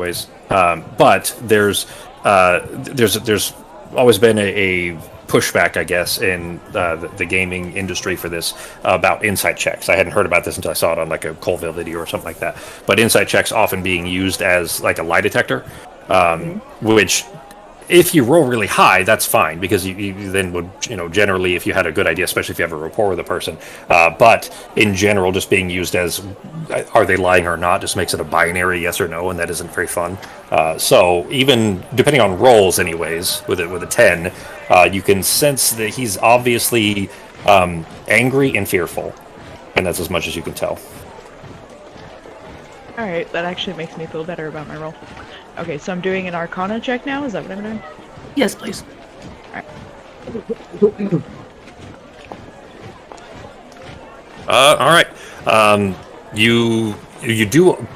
ways. But there's always been a pushback, I guess, in the gaming industry for this about insight checks. I hadn't heard about this until I saw it on like a Colville video or something like that. But insight checks often being used as like a lie detector, which if you roll really high, that's fine because you then would, generally, if you had a good idea, especially if you have a rapport with a person. But in general, just being used as are they lying or not just makes it a binary yes or no, and that isn't very fun. So even depending on rolls, anyways, with a 10, you can sense that he's obviously angry and fearful, and that's as much as you can tell. All right, that actually makes me feel better about my roll. Okay, so I'm doing an Arcana check now. Is that what I'm doing? Yes, please. All right. You do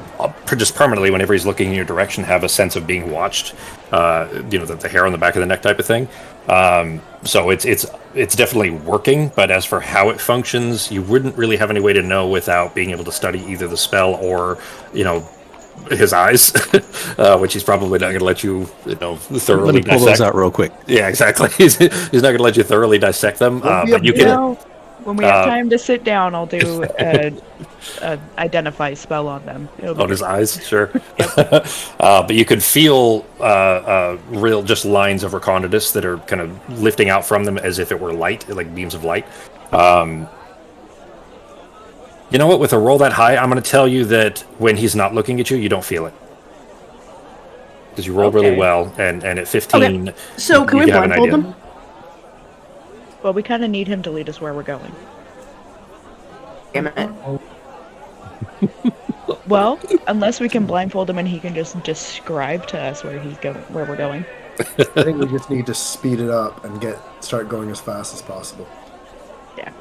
just permanently, whenever he's looking in your direction, have a sense of being watched. The hair on the back of the neck type of thing. So it's definitely working. But as for how it functions, you wouldn't really have any way to know without being able to study either the spell or, his eyes, which he's probably not going to let you, thoroughly Let me pull dissect. those out real quick. Yeah, exactly. He's not going to let you thoroughly dissect them. But you can. When we have time to sit down, I'll do a identify spell on them. On his eyes, sure. But you could feel real just lines of Reconditus that are kind of lifting out from them as if it were light, like beams of light. You know what? With a roll that high, I'm going to tell you that when he's not looking at you, you don't feel it. Because you roll really well, and at 15... Okay. So can we blindfold him? Well, we kind of need him to lead us where we're going. Damn it. Well, unless we can blindfold him and he can just describe to us where we're going. I think we just need to speed it up and start going as fast as possible. Yeah.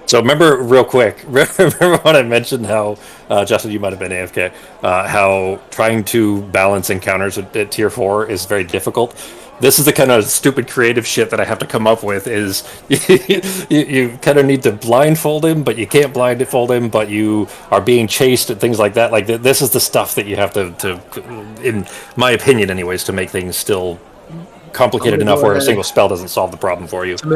So remember, real quick, remember when I mentioned how, Justin, you might have been AFK, how trying to balance encounters at Tier 4 is very difficult? This is the kind of stupid creative shit that I have to come up with, is you kind of need to blindfold him, but you can't blindfold him, but you are being chased and things like that. Like, this is the stuff that you have to, in my opinion anyways, to make things still complicated enough where a single spell doesn't solve the problem for you. To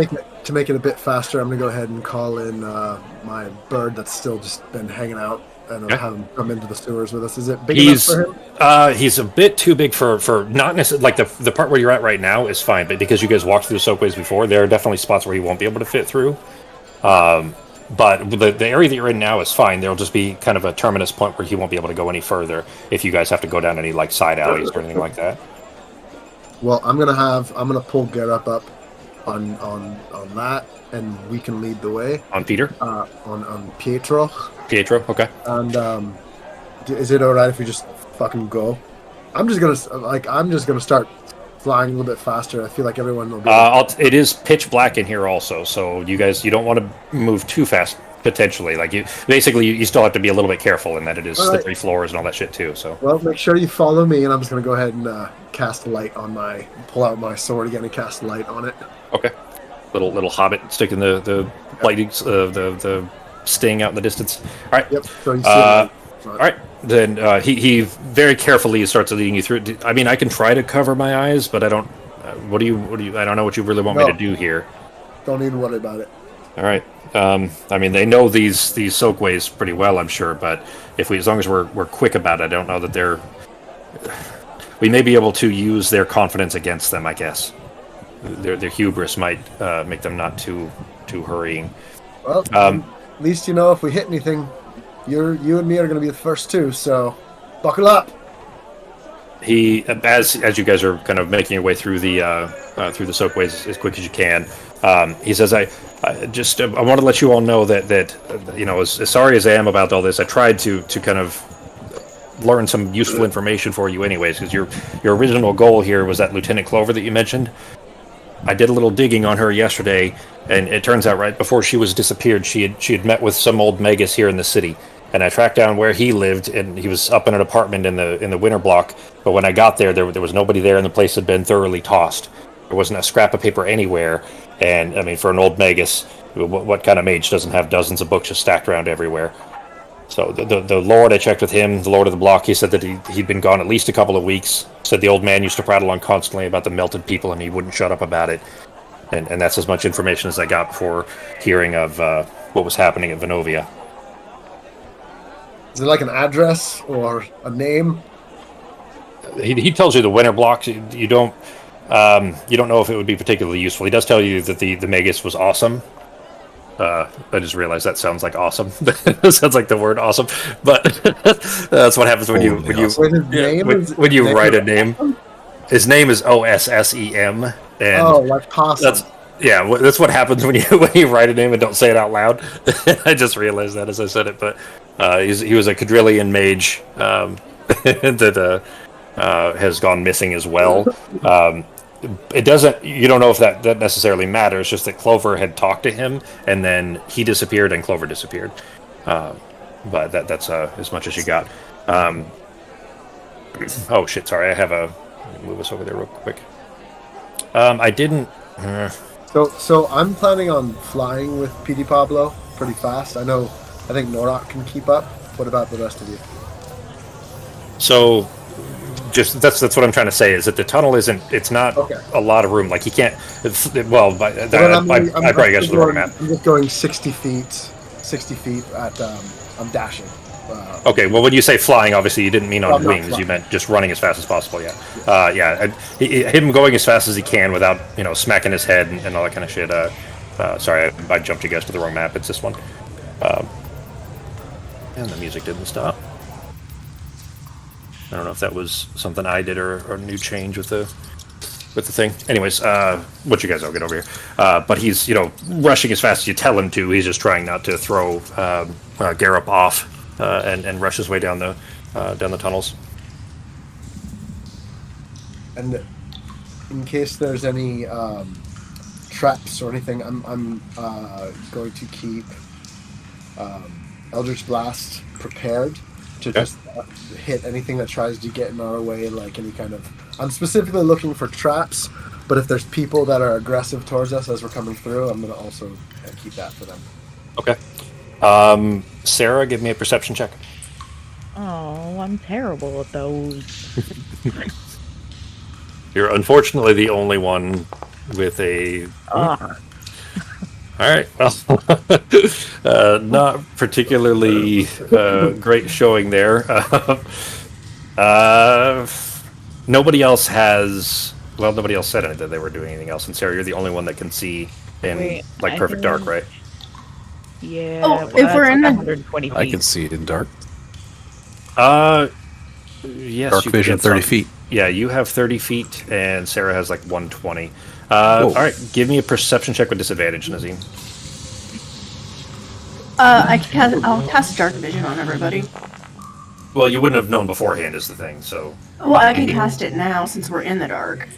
make it a bit faster, I'm going to go ahead and call in my bird that's still just been hanging out, and I'll have him come into the sewers with us. Is it big enough for him? He's a bit too big for not necessarily, like the part where you're at right now is fine, but because you guys walked through the soakways before, there are definitely spots where he won't be able to fit through. But the area that you're in now is fine. There'll just be kind of a terminus point where he won't be able to go any further if you guys have to go down any like side alleys or anything like that. Well, I'm gonna pull Getup up on that, and we can lead the way. On Peter? On Pietro. Pietro, okay. And is it alright if we just fucking go? I'm just gonna start flying a little bit faster. I feel like everyone will be. It is pitch black in here also, so you don't want to move too fast. Potentially, like you still have to be a little bit careful in that it is slippery floors and all that shit too. So well, make sure you follow me, and I'm just gonna go ahead and cast light on pull out my sword again and cast light on it. Okay, little hobbit sticking the lightning, the sting out in the distance. All right. Yep. So you see all right. Then he very carefully starts leading you through. I mean, I can try to cover my eyes, but I don't. What do you? I don't know what you really want me to do here. Don't even worry about it. All right. I mean, they know these soakways pretty well, I'm sure. But as long as we're quick about it, I don't know that we may be able to use their confidence against them. I guess their hubris might make them not too hurrying. Well, at least if we hit anything, you and me are going to be the first two. So buckle up. He, as you guys are kind of making your way through the soakways as quick as you can, he says, I want to let you all know that as sorry as I am about all this, I tried to kind of learn some useful information for you anyways, because your original goal here was that Lieutenant Clover that you mentioned. I did a little digging on her yesterday, and it turns out right before she was disappeared, she had met with some old magus here in the city. And I tracked down where he lived, and he was up in an apartment in the winter block. But when I got there was nobody there, and the place had been thoroughly tossed. There wasn't a scrap of paper anywhere. And I mean, for an old magus, what kind of mage doesn't have dozens of books just stacked around everywhere? So the Lord, I checked with him, the Lord of the Block, he said that he'd been gone at least a couple of weeks. Said the old man used to prattle on constantly about the melted people, and he wouldn't shut up about it. And that's as much information as I got before hearing of what was happening at Venovia. Is it like an address or a name? He tells you the winter blocks. You don't know if it would be particularly useful. He does tell you that the Magus was awesome. I just realized that sounds like awesome. It sounds like the word awesome, but that's what happens when you write a name. His name is OSSEM, and like possum. That's what happens when you write a name and don't say it out loud. I just realized that as I said it, but he was a quadrillion mage that has gone missing as well. You don't know if that necessarily matters, just that Clover had talked to him and then he disappeared and Clover disappeared. But that's as much as you got. Oh shit, sorry, let me move us over there real quick. I didn't So I'm planning on flying with PD Pablo pretty fast. I think Norak can keep up. What about the rest of you? So just that's what I'm trying to say is that the tunnel it's not a lot of room. Like he can't. I probably guessed the wrong map. I'm just going 60 feet at. I'm dashing. Okay, well, when you say flying, obviously you didn't mean on wings. You meant just running as fast as possible. Yeah. Him going as fast as he can without smacking his head and all that kind of shit. Sorry, I jumped you guys to the wrong map. It's this one. And the music didn't stop. I don't know if that was something I did or a new change with the thing. Anyways, what you guys all get over here. But he's rushing as fast as you tell him to. He's just trying not to throw Garrop off and rush his way down the tunnels. And in case there's any traps or anything, I'm going to keep Eldritch Blast prepared to just hit anything that tries to get in our way, like any kind of... I'm specifically looking for traps, but if there's people that are aggressive towards us as we're coming through, I'm going to also keep that for them. Okay. Sarah, give me a perception check. Oh, I'm terrible at those. You're unfortunately the only one with a... All right. Well, not particularly great showing there. Nobody else has... Well, nobody else said that they were doing anything else. And Sarah, you're the only one that can see in perfect dark, right? Yeah. Oh, if we're in 120 feet. I can see it in dark. Yes. Dark vision, 30 feet. Yeah, you have 30 feet, and Sarah has like 120. All right, give me a perception check with disadvantage, Nazim. I'll cast dark vision on everybody. Well, you wouldn't have known beforehand is the thing, so... Well, I can cast it now since we're in the dark.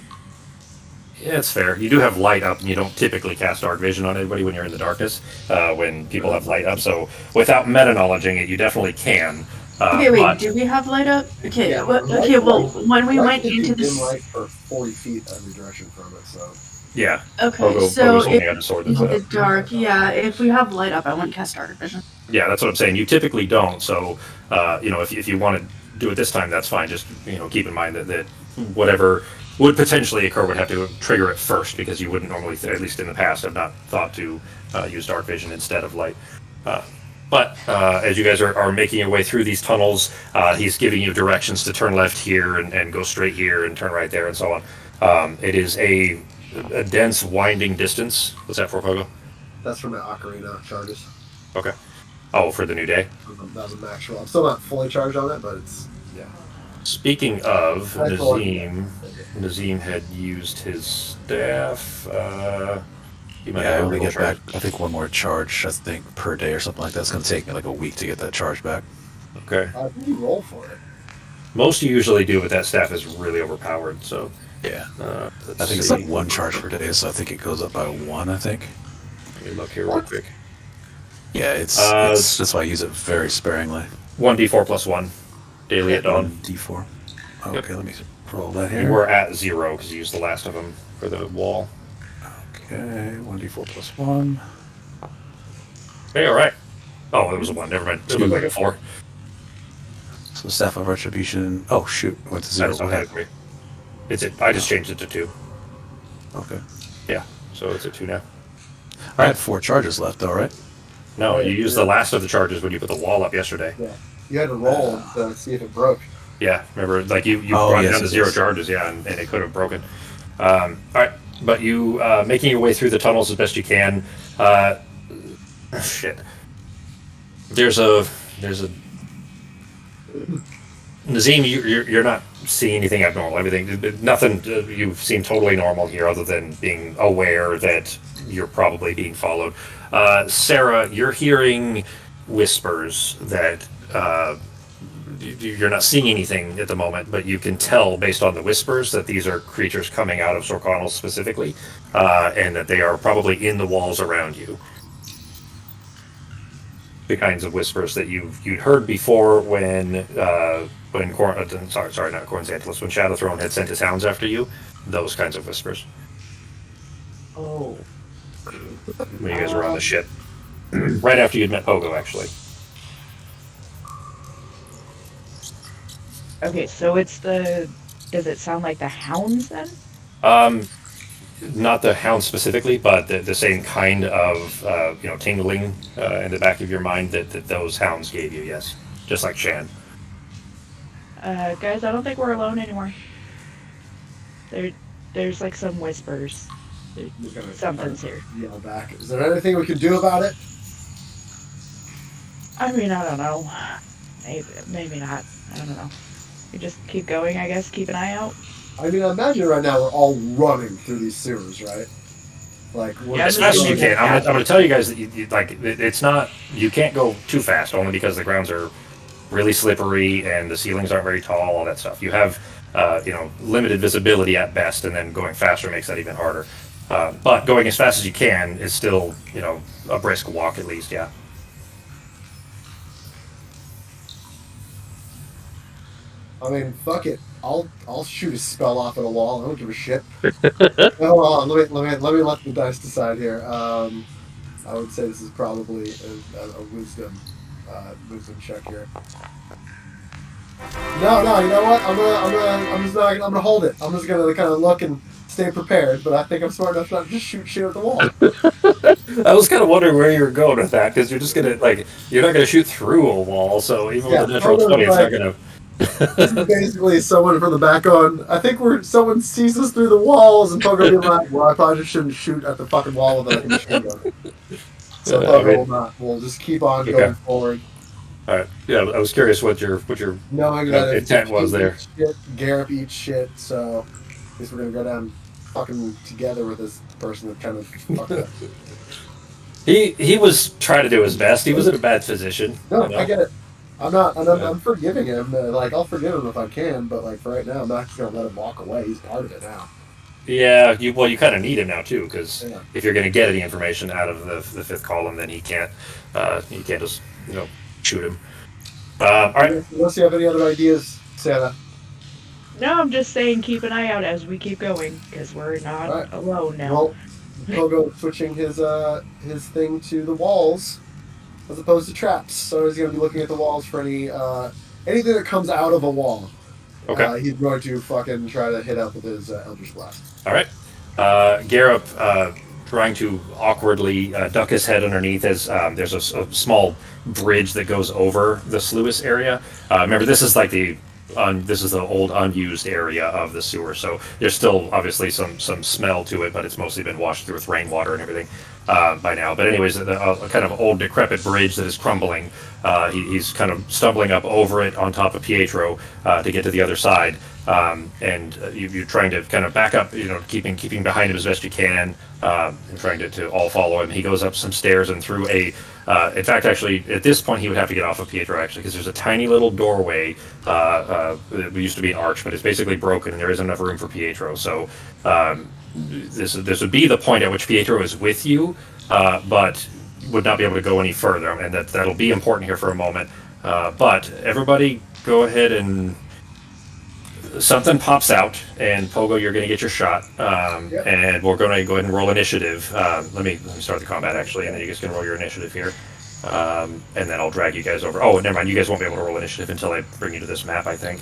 Yeah, it's fair. You do have light up, and you don't typically cast dark vision on anybody when you're in the darkness, when people have light up, so without meta-knowledging it, you definitely can. Okay, wait, do we have light up? Okay, yeah, when we went into this... light for 40 feet every direction from it, so... Yeah. Okay, so if the dark, if we have light up, I wouldn't cast dark vision. Yeah, that's what I'm saying. You typically don't, so, if you want to do it this time, that's fine. Just, keep in mind that whatever would potentially occur would have to trigger it first, because you wouldn't normally, at least in the past, have not thought to use dark vision instead of light. But as you guys are making your way through these tunnels, he's giving you directions to turn left here and go straight here and turn right there and so on. It is a dense, winding distance. What's that for, Pogo? That's for my Ocarina charges. Okay. Oh, for the new day? That was a max roll. I'm still not fully charged on it, but it's... Yeah. Speaking of, Nazim had used his staff. I only get back, I think, one more charge, per day or something like that. It's going to take me like a week to get that charge back. Okay. How do you roll for it? Most you usually do, but that staff is really overpowered, so... Yeah. I think it's like one charge per day, so I think it goes up by one, I think. Let me look here real quick. Yeah, it's that's why I use it very sparingly. 1d4 plus 1. Daily at dawn. 1d4. Okay, let me roll that here. You were at 0 because you used the last of them for the wall. Okay, 1d4 plus 1. Okay, alright. Oh, it was a 1. Never mind. It looked like a 4. So Staff of Retribution. Oh shoot, went to 0. That is okay with me. I just changed it to 2. Okay. Yeah, so it's at 2 now. I had 4 charges left, though, right? No, you used the last of the charges when you put the wall up yesterday. Yeah. You had to roll to see if it broke. Yeah, remember, like you brought it down to 0 charges, yeah, and it could have broken. All right, but you making your way through the tunnels as best you can. Shit. There's a Nazim, you're not seeing anything abnormal. Nothing. You seem totally normal here, other than being aware that you're probably being followed. Sarah, you're hearing whispers that you're not seeing anything at the moment, but you can tell based on the whispers that these are creatures coming out of Sorconnell specifically, and that they are probably in the walls around you. The kinds of whispers that you'd heard before when not Cornxantilus, when Shadow Throne had sent his hounds after you. Those kinds of whispers. Oh. When you guys were on the ship, right after you'd met Pogo, actually. Okay, so it's the. Does it sound like the hounds then? Not the hound specifically, but the same kind of tingling in the back of your mind that those hounds gave you. Yes, just like Shan. Guys, I don't think we're alone anymore. There's like some whispers. Something's here. Yell back. Is there anything we can do about it? I mean, I don't know. Maybe not. I don't know. You just keep going, I guess. Keep an eye out. I mean, I imagine right now we're all running through these sewers, right? Like, As fast as you can. I'm going to tell you guys that it's not. You can't go too fast, only because the grounds are really slippery and the ceilings aren't very tall. All that stuff. You have limited visibility at best, and then going faster makes that even harder. But going as fast as you can is still a brisk walk at least. Yeah. I mean, fuck it. I'll shoot a spell off at a wall. I don't give a shit. Hold on. Let me let the dice decide here. I would say this is probably a wisdom check here. No. You know what? I'm gonna hold it. I'm just gonna kind of look and stay prepared. But I think I'm smart enough not to just shoot shit at the wall. I was kind of wondering where you were going with that, because you're just gonna you're not gonna shoot through a wall. So even with the natural 20, it's not gonna. This is basically someone from the back on. I think someone sees us through the walls, and Pogo be like, "Well, I probably just shouldn't shoot at the fucking wall with a machine gun." So Pogo will not. We'll just keep on going forward. All right. Yeah, I was curious what your knowing that intent was there. Garrett eats shit, so I guess we're gonna go down fucking together with this person that kind of fucked up. He was trying to do his best. He was in a bad position. No, I get it. I'm forgiving him. I'll forgive him if I can, but for right now, I'm not just gonna let him walk away. He's part of it now. Yeah, you kind of need him now too, because if you're going to get any information out of the fifth column, then he can't just shoot him. All right. Unless you have any other ideas, Sarah. No, I'm just saying keep an eye out as we keep going, because we're not alone now. Well, Pogo switching his thing to the walls as opposed to traps. So he's going to be looking at the walls for anything that comes out of a wall. Okay. He's going to fucking try to hit up with his Eldritch Blast. All right. Garup trying to awkwardly duck his head underneath as there's a small bridge that goes over the sluice area. Remember, this is this is the old unused area of the sewer, so there's still obviously some smell to it, but it's mostly been washed through with rainwater and everything by now. But anyways, a kind of old decrepit bridge that is crumbling. He's kind of stumbling up over it on top of Pietro to get to the other side, and you're trying to kind of back up, keeping behind him as best you can, and trying to all follow him. He goes up some stairs and through in fact, actually, at this point, he would have to get off of Pietro, actually, because there's a tiny little doorway. It used to be an arch, but it's basically broken, and there isn't enough room for Pietro. So this would be the point at which Pietro is with you, but would not be able to go any further, and that'll be important here for a moment. But everybody, go ahead and something pops out, and Pogo, you're going to get your shot, and we're going to go ahead and roll initiative. Let me start the combat, actually, and then you guys can roll your initiative here. and then I'll drag you guys over. Oh, never mind. You guys won't be able to roll initiative until I bring you to this map, I think.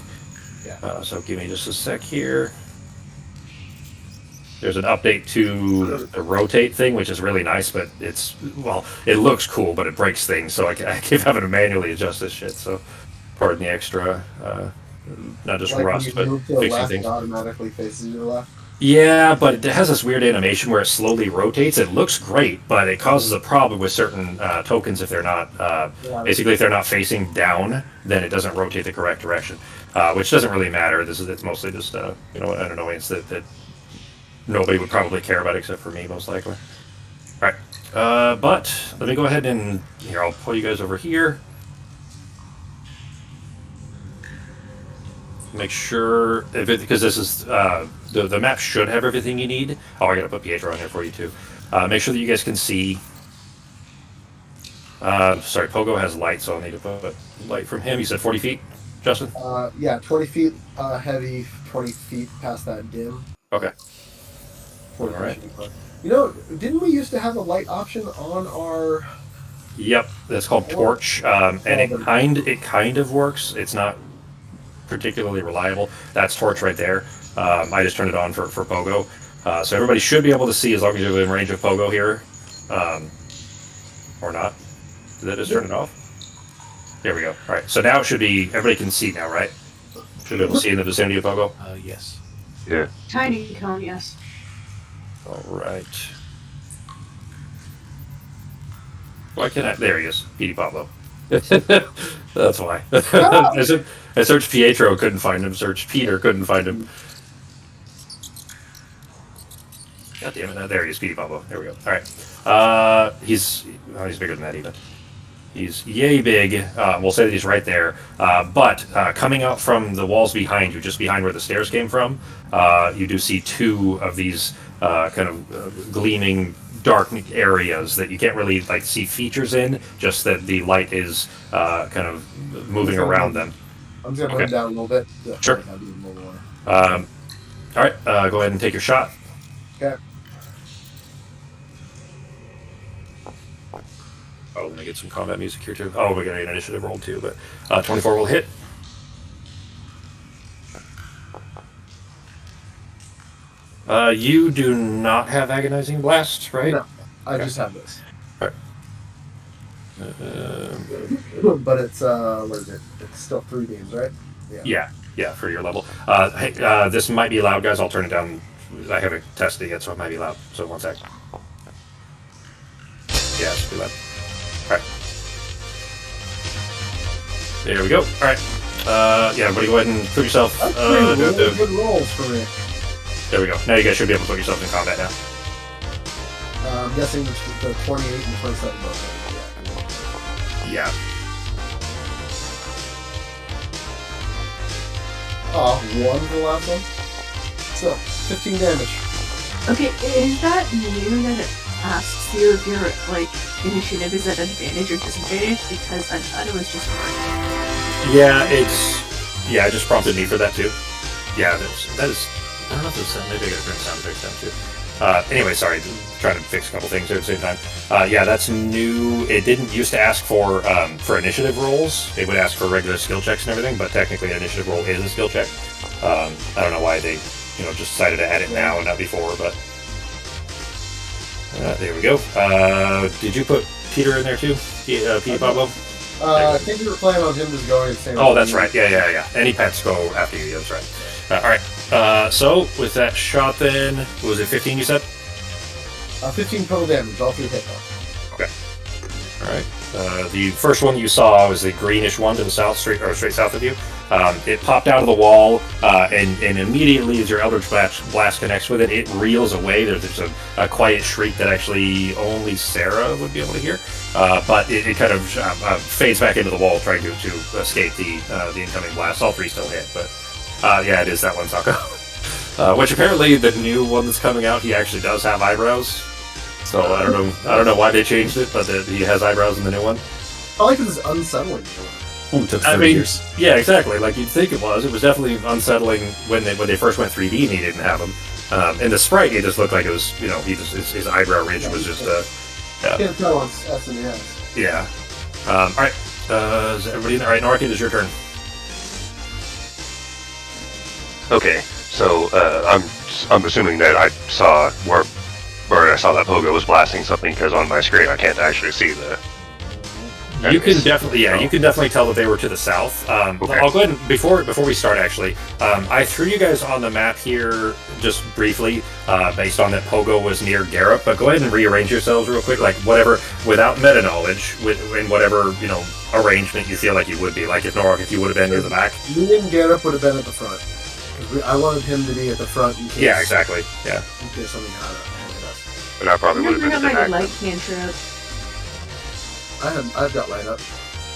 Yeah. So give me just a sec here. There's an update to the rotate thing, which is really nice, but it looks cool, but it breaks things, so I keep having to manually adjust this shit, so pardon the extra, not just Like rust, when but you move to the fixing left, things. it automatically faces you to the left. Yeah, but it has this weird animation where it slowly rotates. It looks great, but it causes a problem with certain tokens if they're not, basically if they're not facing down, then it doesn't rotate the correct direction, which doesn't really matter. It's mostly just, an annoyance that nobody would probably care about except for me, most likely. All right, but let me go ahead and here I'll pull you guys over here. Make sure because this is the map should have everything you need. Oh, I gotta put Pietro on here for you too. Make sure that you guys can see. Sorry, Pogo has light, so I'll need to put light from him. You said 40 feet, Justin? Yeah, 20 feet heavy, 20 feet past that dim. Okay. 40 All right. You know, didn't we used to have a light option on our? Yep, that's called torch, and it kind of works. It's not particularly reliable. That's torch right there. I just turned it on for Pogo, so everybody should be able to see as long as you're in range of Pogo here, or not. Did that just turn it off? There we go. All right, so now it should be everybody can see now, right? Should be able to see in the vicinity of Pogo. Yes. Yeah. Tiny cone, yes. All right. Why can't I? There he is, Petey Pablo. That's why. I searched Pietro, couldn't find him. Searched Peter, couldn't find him. God damn it! There he is, Petey Pablo. There we go. All right. He's bigger than that even. He's yay big. We'll say that he's right there. But coming out from the walls behind you, just behind where the stairs came from, you do see two of these kind of gleaming dark areas that you can't really see features in. Just that the light is kind of moving around them. I'm just gonna move down a little bit. Yeah, Sure. All right. Go ahead and take your shot. Okay. Oh, let me get some combat music here too. Oh, we got an initiative roll too, but 24 will hit. You do not have agonizing blast, right? No, I just have this. All right. But it's what is it? It's still 3 beams, right? Yeah, for your level. Hey, this might be loud, guys. I'll turn it down. I haven't tested it yet, so it might be loud. So 1 sec. Yeah, it should be loud. All right. There we go. All right. Yeah, everybody go ahead and put yourself. That's really good rolls for me. There we go. Now you guys should be able to put yourselves in combat now. I'm guessing the 28 and 27 both. Yeah. One for the last one. So 15 damage. Okay, is that new that it asks you if your initiative is at advantage or disadvantage? Because I thought it was just Yeah, I just prompted me for that too. Yeah, that is. I don't know if it's maybe I gotta turn sound effects down too. Anyway, sorry, trying to fix a couple things at the same time. Yeah, that's new. It didn't used to ask for initiative rolls. It would ask for regular skill checks and everything, but technically an initiative roll is a skill check. I don't know why they, just decided to add it now and not before, but there we go. Did you put Peter in there too, Peter Pablo? I think we were planning on him just going the same. Oh, that's right. Yeah. Any pets go after you. That's right. All right. So with that shot, then was it 15? You said. 15 total damage, all 3 hit though. Okay. All right. The first one you saw was the greenish one to the south, straight south of you. It popped out of the wall, and immediately as your Eldritch Blast connects with it, it reels away. There's a quiet shriek that actually only Sarah would be able to hear. But it kind of fades back into the wall, trying to escape the incoming blast. All 3 still hit, but yeah, it is that one, Sako. Which apparently the new one that's coming out, he actually does have eyebrows. So I don't know why they changed it, but he has eyebrows in the new one. I like this unsettling. Ooh, took 30 years. Yeah, exactly. Like you'd think it was. It was definitely unsettling when they first went 3D and he didn't have them. In the sprite, it just looked like it was, his eyebrow ridge was just Can't tell on SNES. Yeah. All right. Is everybody in? All right, Nork, it is your turn. Okay, so I'm assuming that I saw where I saw that Pogo was blasting something because on my screen I can't actually see the. You can definitely, you can definitely tell that they were to the south. Okay. I'll go ahead and before we start, actually, I threw you guys on the map here just briefly, based on that Pogo was near Garrett. But go ahead and rearrange yourselves real quick, like whatever, without meta knowledge, in whatever arrangement you feel like you would be. Like if Norok, if you would have been near the back. Me and Garrett would have been at the front. Because I wanted him to be at the front in case. Yeah, exactly. Yeah. In case something hit us. And I probably would have been at the my back. light cantrip. I've got light up.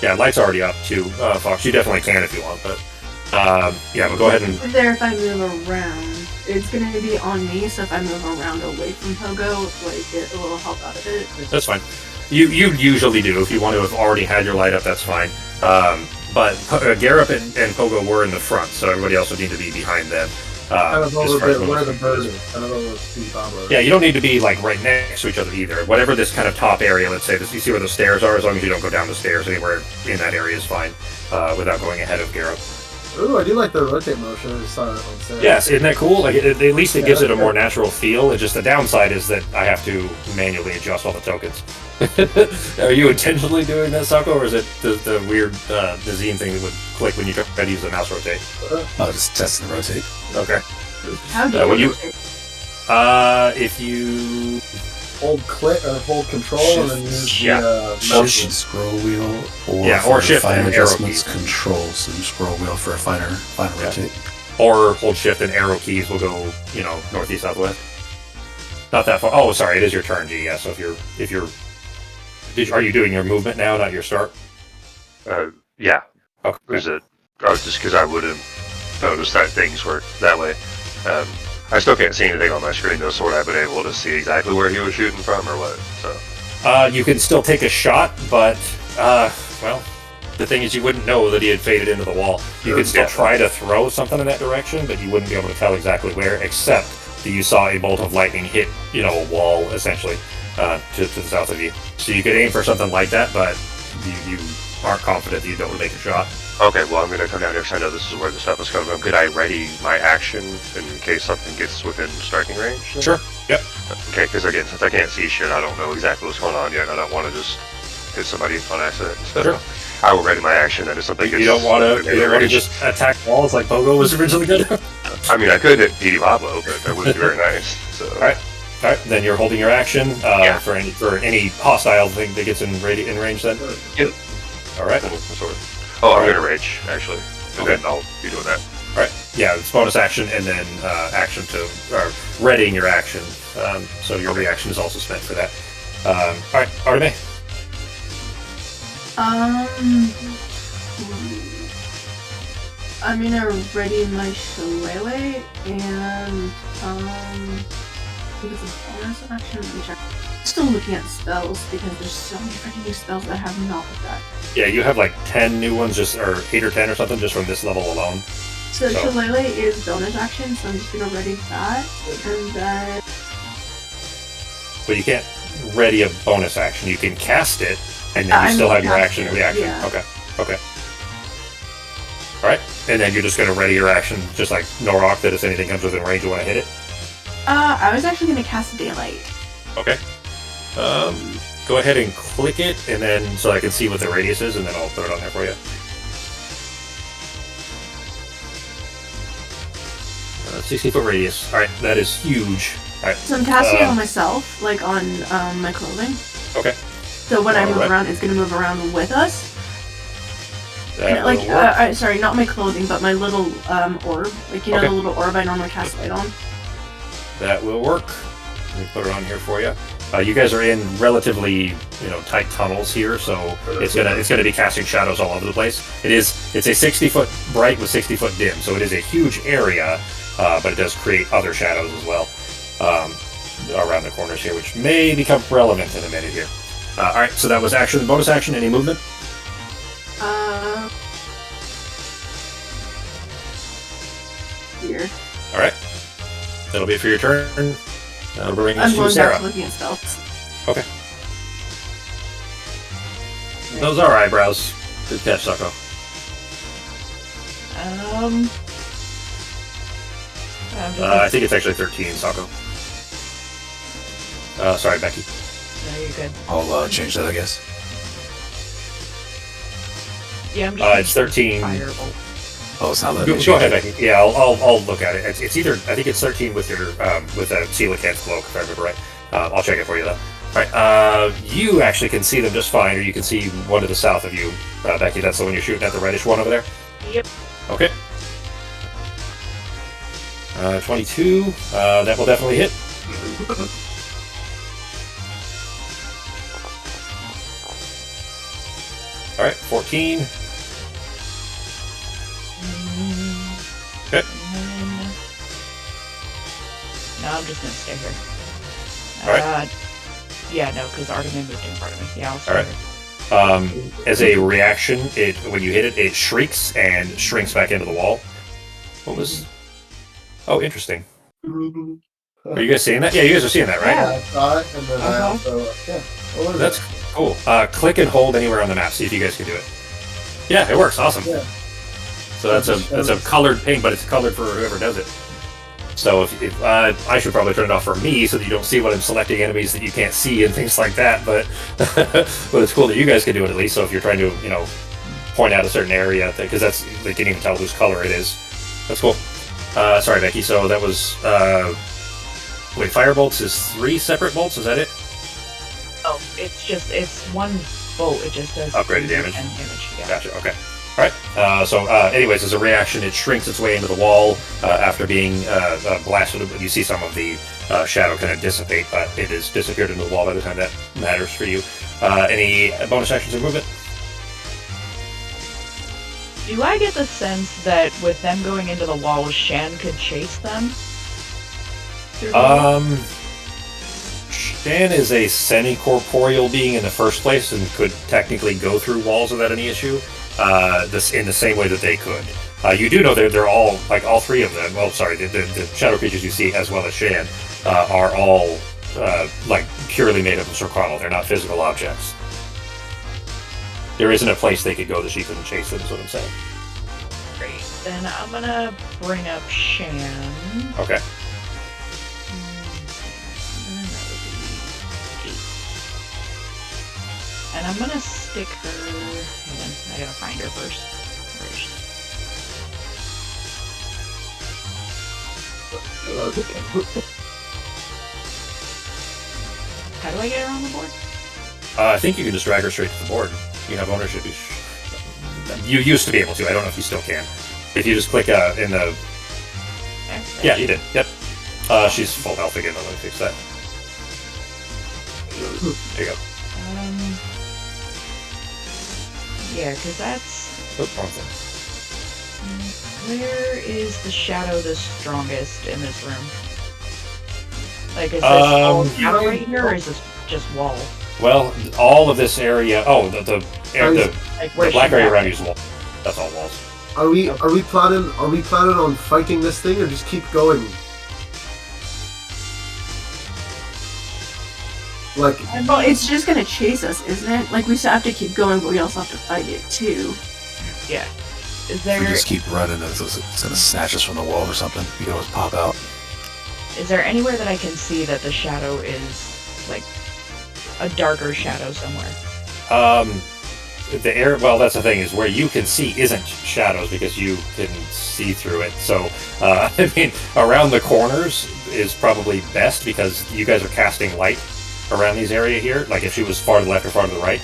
Yeah, light's already up too, Fox. You definitely can if you want, but yeah, but go ahead and. There, if I move around, it's gonna be on me. So if I move around away from Pogo, like get a little help out of it. That's fine. You usually do. If you want to have already had your light up, that's fine. But Garrett and Pogo were in the front, so everybody else would need to be behind them. I don't know as far as where the movement bird goes. is. I don't know where the Pablo is. Yeah, you don't need to be like right next to each other either. Whatever this kind of top area, let's say, you see where the stairs are. As long as you don't go down the stairs, anywhere in that area is fine, without going ahead of Garrett. Ooh, I do like the rotate motion. I just saw it on set. Yes, isn't that cool? Like at least it gives it a more natural feel. It's just the downside is that I have to manually adjust all the tokens. Are you intentionally doing that, Sako, or is it the weird Nazim thing that would click when you try to use the mouse rotate? Oh, just testing the rotate. Okay. How do when you? If you Hold click or hold control and then use Yeah. the Shift mouse. and scroll wheel, or Yeah, for or shift finer and arrow adjustments, keys. control, so scroll wheel for a finer Yeah. rotate. or hold shift and arrow keys will go, northeast, southwest. Not that far. Oh, sorry, it is your turn, G. Yeah. So if you're, are you doing your movement now, not your start? Yeah. Okay. Was it? Oh, just because I would have noticed that things work that way. I still can't see anything on my screen, though, so would I have been able to see exactly where he was shooting from or what? So. You can still take a shot, but well, the thing is, you wouldn't know that he had faded into the wall. You could still Yeah. try to throw something in that direction, but you wouldn't be able to tell exactly where, except that you saw a bolt of lightning hit, a wall essentially to the south of you. So you could aim for something like that, but you aren't confident that you'd be able to make a shot. Okay, well, I'm going to come down here because I know this is where the stuff is coming from. Could I ready my action in case something gets within striking range? then? Sure. Yep. Okay, because again, since I can't see shit, I don't know exactly what's going on yet. I don't want to just hit somebody on accident. So Sure. I will ready my action, and if something gets You don't want within to range- just attack walls like Pogo was originally going to. I mean, I could hit Petey Pablo, but that wouldn't be very nice. So. All right. All right. Then you're holding your action Yeah. for any hostile thing that gets in range. Then. Yep. All right. Oh, I'm going to rage, actually. And then I'll be doing that. All right. Yeah, it's bonus action and then action to readying your action. So your reaction is also spent for that. All right, Arteme. I'm gonna ready my shillelagh and because of bonus action, which I'm still looking at spells because there's so many freaking new spells that I have not looked at. Yeah, you have like 10 new ones, or 8 or 10 or something, just from this level alone. So So- shillelagh is bonus action, so I'm just gonna ready that, and then But you can't ready a bonus action. You can cast it, and then you I'm still have your casting action it, reaction. yeah. Okay. All right, and then you're just going to ready your action, just like Norok, that if anything comes within range, you want to hit it. I was actually gonna cast daylight. Okay. Go ahead and click it, and then so I can see what the radius is, and then I'll put it on there for you. 60-foot radius. All right, that is huge. All right. So I'm casting it on myself, like on my clothing. Okay. So when I move Alright. around, it's gonna move around with us. That Like, will work. sorry, not my clothing, but my little orb. Like, you know, Okay. the little orb I normally cast light on. That will work. Let me put it on here for you. You guys are in relatively, tight tunnels here, so it's gonna be casting shadows all over the place. It's a 60-foot bright with 60-foot dim, so it is a huge area, but it does create other shadows as well around the corners here, which may become relevant in a minute here. All right, so that was action, bonus action. Any movement? Here. All right, that'll be it for your turn. That'll bring us I'm to going back Sarah. to looking at spells. Okay. Those are eyebrows. Good catch, Sako. I think it's actually 13, Sako. Sorry, Becky. No, you're good. I'll change that, I guess. Yeah, I'm just It's 13. Firebolt. Oh, it's not letting me Go change ahead, it. Becky. Yeah, I'll look at it. It's either, I think it's 13 with your with a coelacanth cloak, if I remember right. I'll check it for you though. All right, you actually can see them just fine, or you can see one to the south of you, Becky. That's the one you're shooting at, the reddish one over there. Yep. Okay. 22. That will definitely hit. All right, 14. Okay. No, I'm just gonna stay here. Alright. Yeah, no, because Artemis moved in front of me. Yeah, I'll stay Alright. here. As a reaction, when you hit it, it shrieks and shrinks back into the wall. What was? Oh, interesting. Are you guys seeing that? Yeah, you guys are seeing that, right? Yeah. I saw it, and then I also yeah. What was That's it? cool. Click and hold anywhere on the map. See if you guys can do it. Yeah, it works. Awesome. Yeah. So that's a colored paint, but it's colored for whoever does it. So if I should probably turn it off for me so that you don't see when I'm selecting enemies that you can't see and things like that. But but it's cool that you guys can do it at least. So if you're trying to point out a certain area, because they can't even tell whose color it is. That's cool. Sorry, Becky. So that was wait, firebolts is 3 separate bolts. Is that it? Oh, it's one bolt. It just does Upgraded damage. and damage. Yeah. Gotcha. Okay. All right. Anyways, as a reaction, it shrinks its way into the wall after being blasted. You see some of the shadow kind of dissipate, but it has disappeared into the wall by the time that matters for you. Any bonus actions or movement? Do I get the sense that with them going into the wall, Shan could chase them? through the wall? Shan is a semi-corporeal being in the first place and could technically go through walls without any issue. In the same way that they could. You do know they're all, like all 3 of them, well, sorry, the shadow creatures you see as well as Shan are all like purely made up of Sorcano. They're not physical objects. There isn't a place they could go that she couldn't chase them, is what I'm saying. Great. Then I'm gonna bring up Shan. Okay. And that would be 8. And I'm gonna stick her. Hang on, I gotta find her first. Where is she? How do I get her on the board? I think you can just drag her straight to the board. You have ownership. You used to be able to. I don't know if you still can. If you just click in the... There. Yeah, you did. Yep. She's full health again. Let me fix that. There you go. Yeah, because that's... Oop, wrong thing. Where is the shadow the strongest in this room? Like, is this all shadow right here, or is this just wall? Well, all of this area... Oh, the Like, where's black she area at? around you is wall. That's all walls. Are we planning on fighting this thing or just keep going? Like, Well, it's just gonna chase us, isn't it? Like, we still have to keep going, but we also have to fight it, too. Yeah. Is If there we just keep running, it's gonna snatch us from the wall or something. We can always pop out. anywhere that I can see that the shadow is, like, a darker shadow somewhere? Well, that's the thing, is where you can see isn't shadows because you can see through it. So, I mean, around the corners is probably best because you guys are casting light around these area here. Like if she was far to the left or far to the right.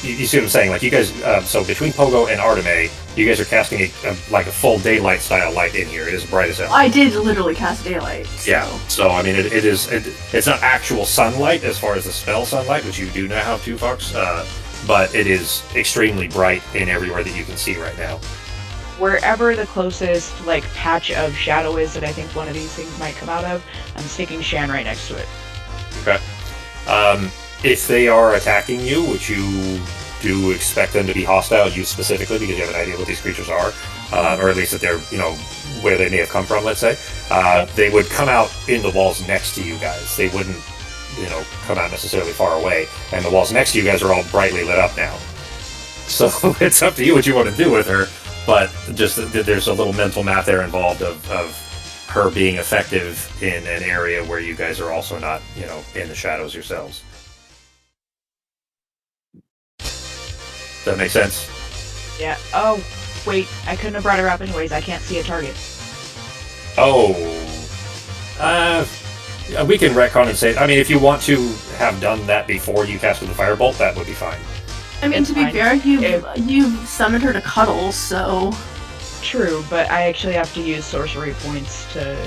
You see what I'm saying? Like you guys, so between Pogo and Arteme, you guys are casting like a full daylight style light in here. It is bright as hell. I did literally cast daylight. So. Yeah. So I mean, it's not actual sunlight as far as the spell sunlight, which you do now have too, Fox. But it is extremely bright in everywhere that you can see right now. Wherever the closest, like, patch of shadow is that I think one of these things might come out of, I'm sticking Shan right next to it. Okay. If they are attacking you, which you do expect them to be hostile, you specifically, because you have an idea what these creatures are, or at least that they're, where they may have come from, let's say, they would come out in the walls next to you guys. They wouldn't come out necessarily far away, and the walls next to you guys are all brightly lit up now. So it's up to you what you want to do with her, but just there's a little mental math there involved of her being effective in an area where you guys are also not, in the shadows yourselves. Does that make sense? Yeah. Oh, wait. I couldn't have brought her up anyways. I can't see a target. Oh. We can retcon and say, I mean, if you want to have done that before you casted the firebolt, that would be fine. I mean, It's to be fine. fair, you've summoned her to cuddle, so... True, but I actually have to use sorcery points to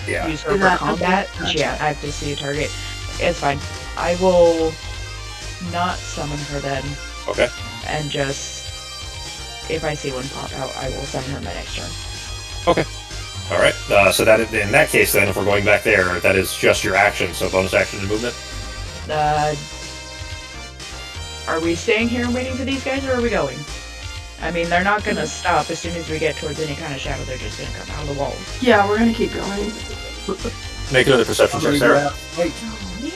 Yeah. use her Is for that- combat. okay, gotcha. Yeah, I have to see a target. It's fine. I will not summon her then, Okay. and just, if I see one pop out, I will summon her my next turn. Okay. All right. So that in that case, then, if we're going back there, that is just your action. So bonus action and movement. Are we staying here and waiting for these guys, or are we going? I mean, they're not gonna stop as soon as we get towards any kind of shadow. They're just gonna come out of the walls. Yeah, we're gonna keep going. Make another perception check, Sarah. Wait, Oh man.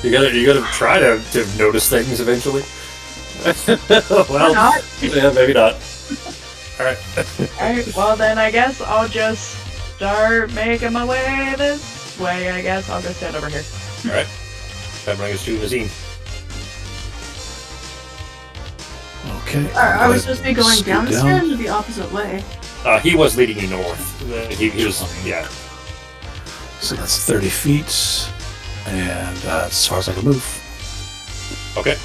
You gotta try to notice things eventually. Or Well, not. yeah, maybe not. All right. Alright, well then I guess I'll just start making my way this way, I guess. I'll just stand over here. All right. That brings us to Nazim. Okay. Are we supposed to be going Scoot down the stairs or the opposite way? He was leading you north. He was, yeah. So that's 30 feet, and as far as I can move. Okay.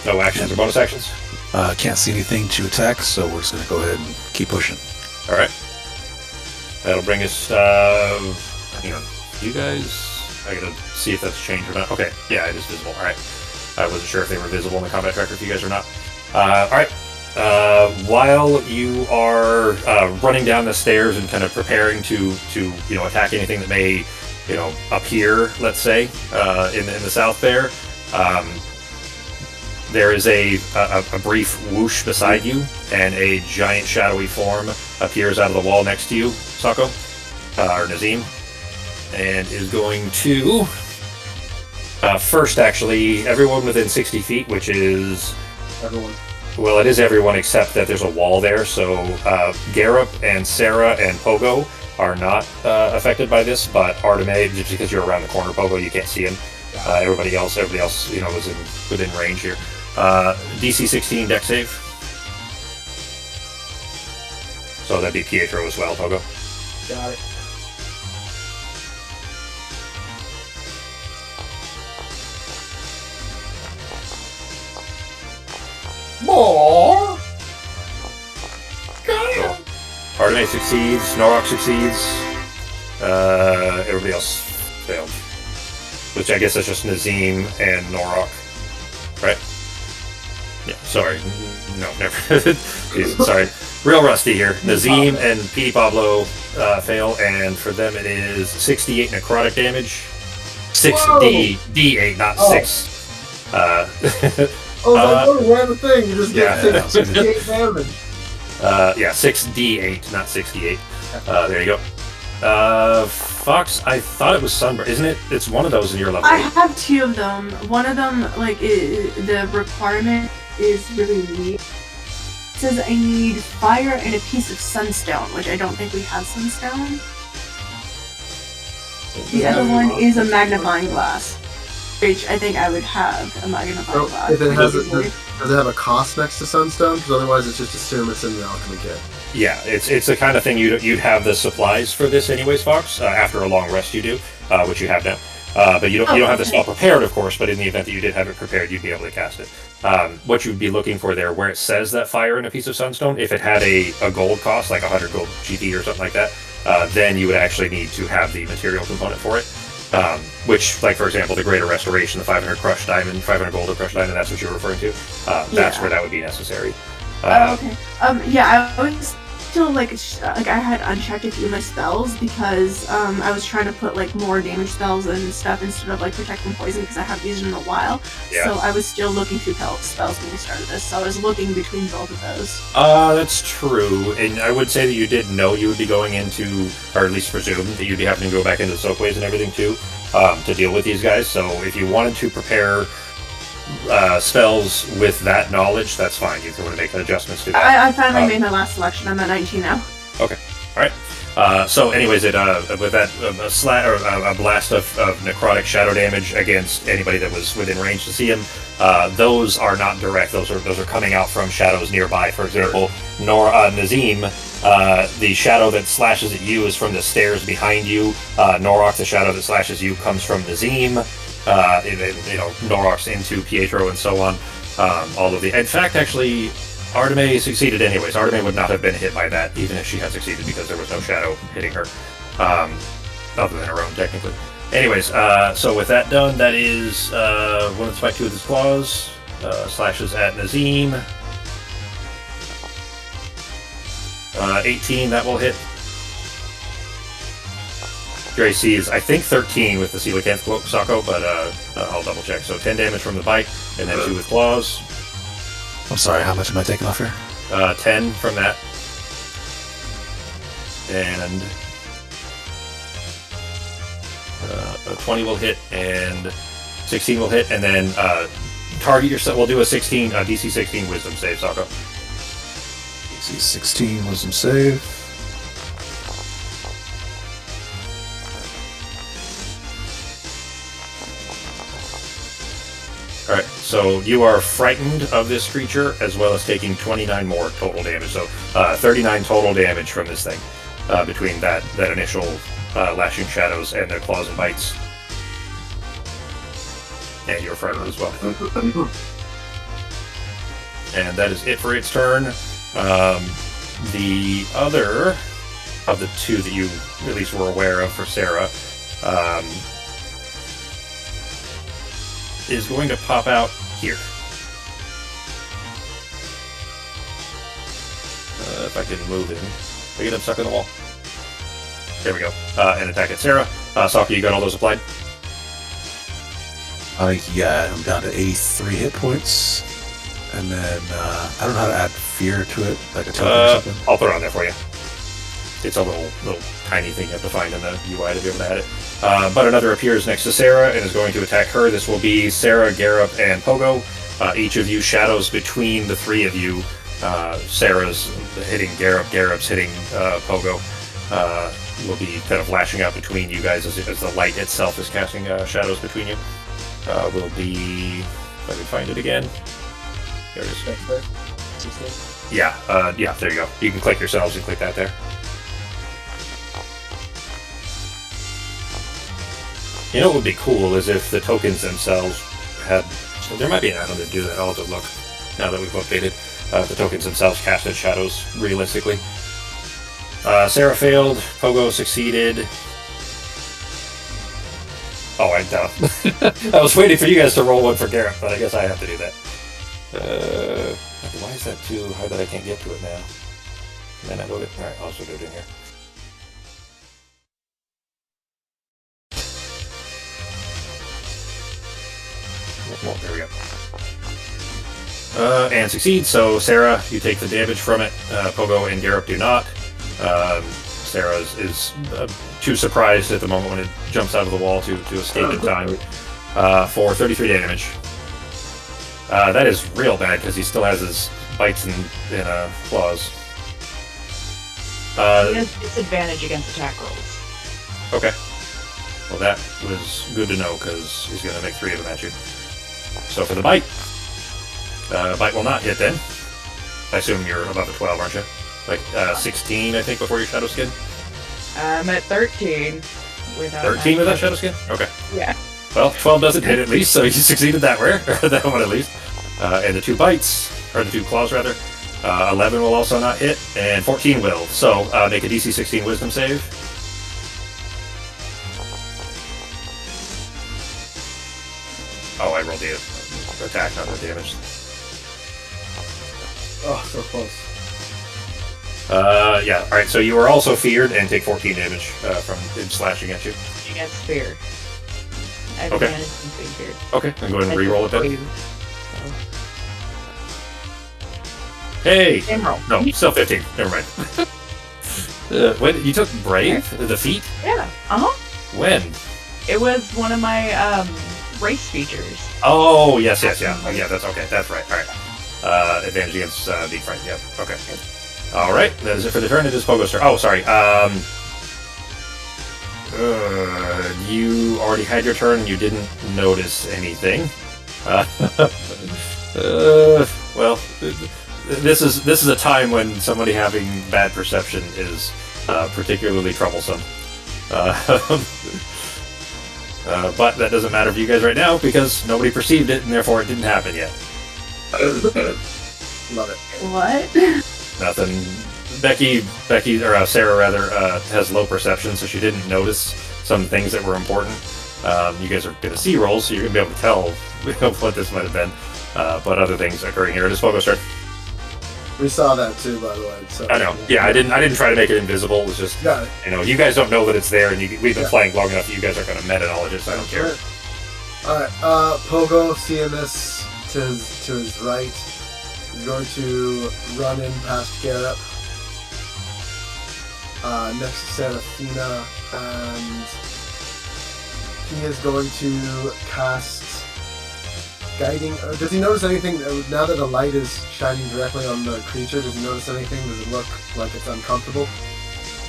No actions or bonus actions. Can't see anything to attack, so we're just gonna go ahead and keep pushing. All right. That'll bring us. Hang on. You guys. I gotta see if that's changed or not. Okay. Yeah, it is visible. All right. I wasn't sure if they were visible in the combat tracker if you guys are not. All right. While you are running down the stairs and kind of preparing to attack anything that may appear, let's say, in the south there, there is a brief whoosh beside you, and a giant shadowy form appears out of the wall next to you, Sako, or Nazim, and is going to first, actually, everyone within 60 feet, which is... everyone. Well, it is everyone except that there's a wall there, so Garup and Sarah and Pogo are not affected by this, but Arteme, just because you're around the corner, Pogo, you can't see him. Everybody else, is within range here. DC 16 deck save. So that'd be Pietro as well, Pogo. Got it. More. So, Arteme succeeds, Norok succeeds, everybody else failed. Which I guess is just Nazim and Norok. Right? Yeah, sorry. No, never. Jesus, sorry. Real rusty here. Nazim and P. Pablo fail, and for them it is 68 necrotic damage. 6D, D8, not 6. Oh, my we're the thing. You just get yeah, 68 damage. 6D8, not 68. There you go. Fox, I thought it was Sunburn. Isn't it? It's one of those in your level. I have two of them. One of them, the requirement is really weird. It says I need fire and a piece of sunstone, which I don't think we have sunstone. The other one is a magnifying glass, which I think I would have a magnifying glass. If it has does it have a cost next to Sunstone? Because otherwise, it's just assume it's in the alchemy kit. Yeah, it's the kind of thing you'd have the supplies for this anyways, Fox. After a long rest, you do, which you have now. But you don't have the spell prepared, of course. But in the event that you did have it prepared, you'd be able to cast it. What you'd be looking for there, where it says that fire in a piece of sunstone, if it had a gold cost, like 100 gold GP or something like that, then you would actually need to have the material component for it. Which, like for example, the Greater Restoration, the 500 crushed diamond, 500 gold of crushed diamond, that's what you're referring to. That's where that would be necessary. Okay. Yeah, I always still like I had unchecked a few of my spells because I was trying to put like more damage spells and stuff instead of like protect from poison because I haven't used it in a while. Yeah. So I was still looking through spells when we started this. So I was looking between both of those. That's true, and I would say that you did know you would be going into, or at least presume that you'd be having to go back into the soakways and everything too, to deal with these guys. So if you wanted to prepare spells with that knowledge, that's fine. You can want to make adjustments to that. I finally made my last selection. I'm at 19 now. Okay, all right. So, anyways, it with that a blast of necrotic shadow damage against anybody that was within range to see him. Those are not direct. Those are coming out from shadows nearby. For example, Nazim, the shadow that slashes at you is from the stairs behind you. Norok, the shadow that slashes you, comes from Nazim. Norok's into Pietro and so on. All of the. In fact, actually, Arteme succeeded anyways. Arteme would not have been hit by that even if she had succeeded because there was no shadow hitting her, other than her own technically. Anyways, so with that done, that is one of the spike 2 with his claws, slashes at Nazim. 18, that will hit. Your AC is, I think, 13 with the Coelacanth Sako, but I'll double check. So 10 damage from the bite, and then 2 with claws. I'm sorry, how much am I taking off here? 10 from that. And 20 will hit, and 16 will hit, and then target yourself. We'll do a DC 16 Wisdom save, Sako. DC 16 Wisdom save. Alright, so you are frightened of this creature, as well as taking 29 more total damage. So 39 total damage from this thing, between that initial lashing shadows and their claws and bites. And you're frightened as well. And that is it for its turn. The other of the two that you at least were aware of for Sarah is going to pop out here. If I can move him. I get him stuck in the wall. There we go. And attack at Sarah. Saki, you got all those applied? Yeah, I'm down to 83 hit points. And then, I don't know how to add fear to it, like a token or something. I'll put it on there for you. It's a little tiny thing you have to find in the UI to be able to add it. But another appears next to Sarah and is going to attack her. This will be Sarah, Garup, and Pogo. Each of you shadows between the three of you. Sarah's hitting Garup, Garup's hitting Pogo. Will be kind of lashing out between you guys as the light itself is casting shadows between you. Will be, if I can find it again. There it is. Yeah, there you go. You can click yourselves and click that there. You know what would be cool is if the tokens themselves had... So there might be an item to do that. I'll have to look now that we've updated. The tokens themselves casted shadows realistically. Sarah failed. Pogo succeeded. Oh, I was waiting for you guys to roll one for Garrett, but I guess I have to do that. Why is that too hard that I can't get to it now? And then I go to... Alright, I'll also do it in here. Well, there we go. And succeed. So Sarah, you take the damage from it. Pogo and Garup do not. Sarah is too surprised at the moment when it jumps out of the wall to escape in time for 33 damage. That is real bad because he still has his bites and claws. He has disadvantage against attack rolls. Okay. Well, that was good to know because he's going to make 3 of them at you. So for the bite, bite will not hit then. I assume you're above a 12, aren't you? Like 16, I think, before your shadow skin. I'm at 13. Without 13 with that shadow skin? Okay. Yeah. Well, 12 doesn't hit at least, so you succeeded that way, or that one at least. And the 2 bites, or the 2 claws rather. 11 will also not hit, and 14 will. So make a DC 16 Wisdom save. Oh, I rolled the attack, not the damage. Oh, so close. Yeah. All right. So you are also feared and take 14 damage from it slashing at you. Against fear. I have Okay. advantage from being feared. Okay. Then go ahead and re-roll it then. Brave, so. Hey. Same roll. No, still 15. Never mind. When you took brave the feat? Yeah. Uh-huh. When? It was one of my race features. Oh yes, yeah. Yeah, that's okay. That's right. All right. Advantage against being frightened. Yep. Okay. All right. That is it for the turn. It is Pogo's turn. Oh, sorry. You already had your turn. You didn't notice anything. Well, this is a time when somebody having bad perception is particularly troublesome. But that doesn't matter for you guys right now because nobody perceived it and therefore it didn't happen yet. Love it. What? Nothing. Becky, or Sarah rather, has low perception, so she didn't notice some things that were important. You guys are going to see rolls, so you're going to be able to tell what this might have been. But other things occurring here. It is Pogo's turn. We saw that too, by the way. So I know. Yeah, I didn't try to make it invisible. It was just, got it. you guys don't know that it's there, and we've been playing long enough that you guys are going to meta-knowledge it, so I don't care. All right. Pogo, seeing this to his right, is going to run in past Garrett, next to Seraphina, and he is going to cast Guiding. Does he notice anything now that the light is shining directly on the creature? Does he notice anything? Does it look like it's uncomfortable?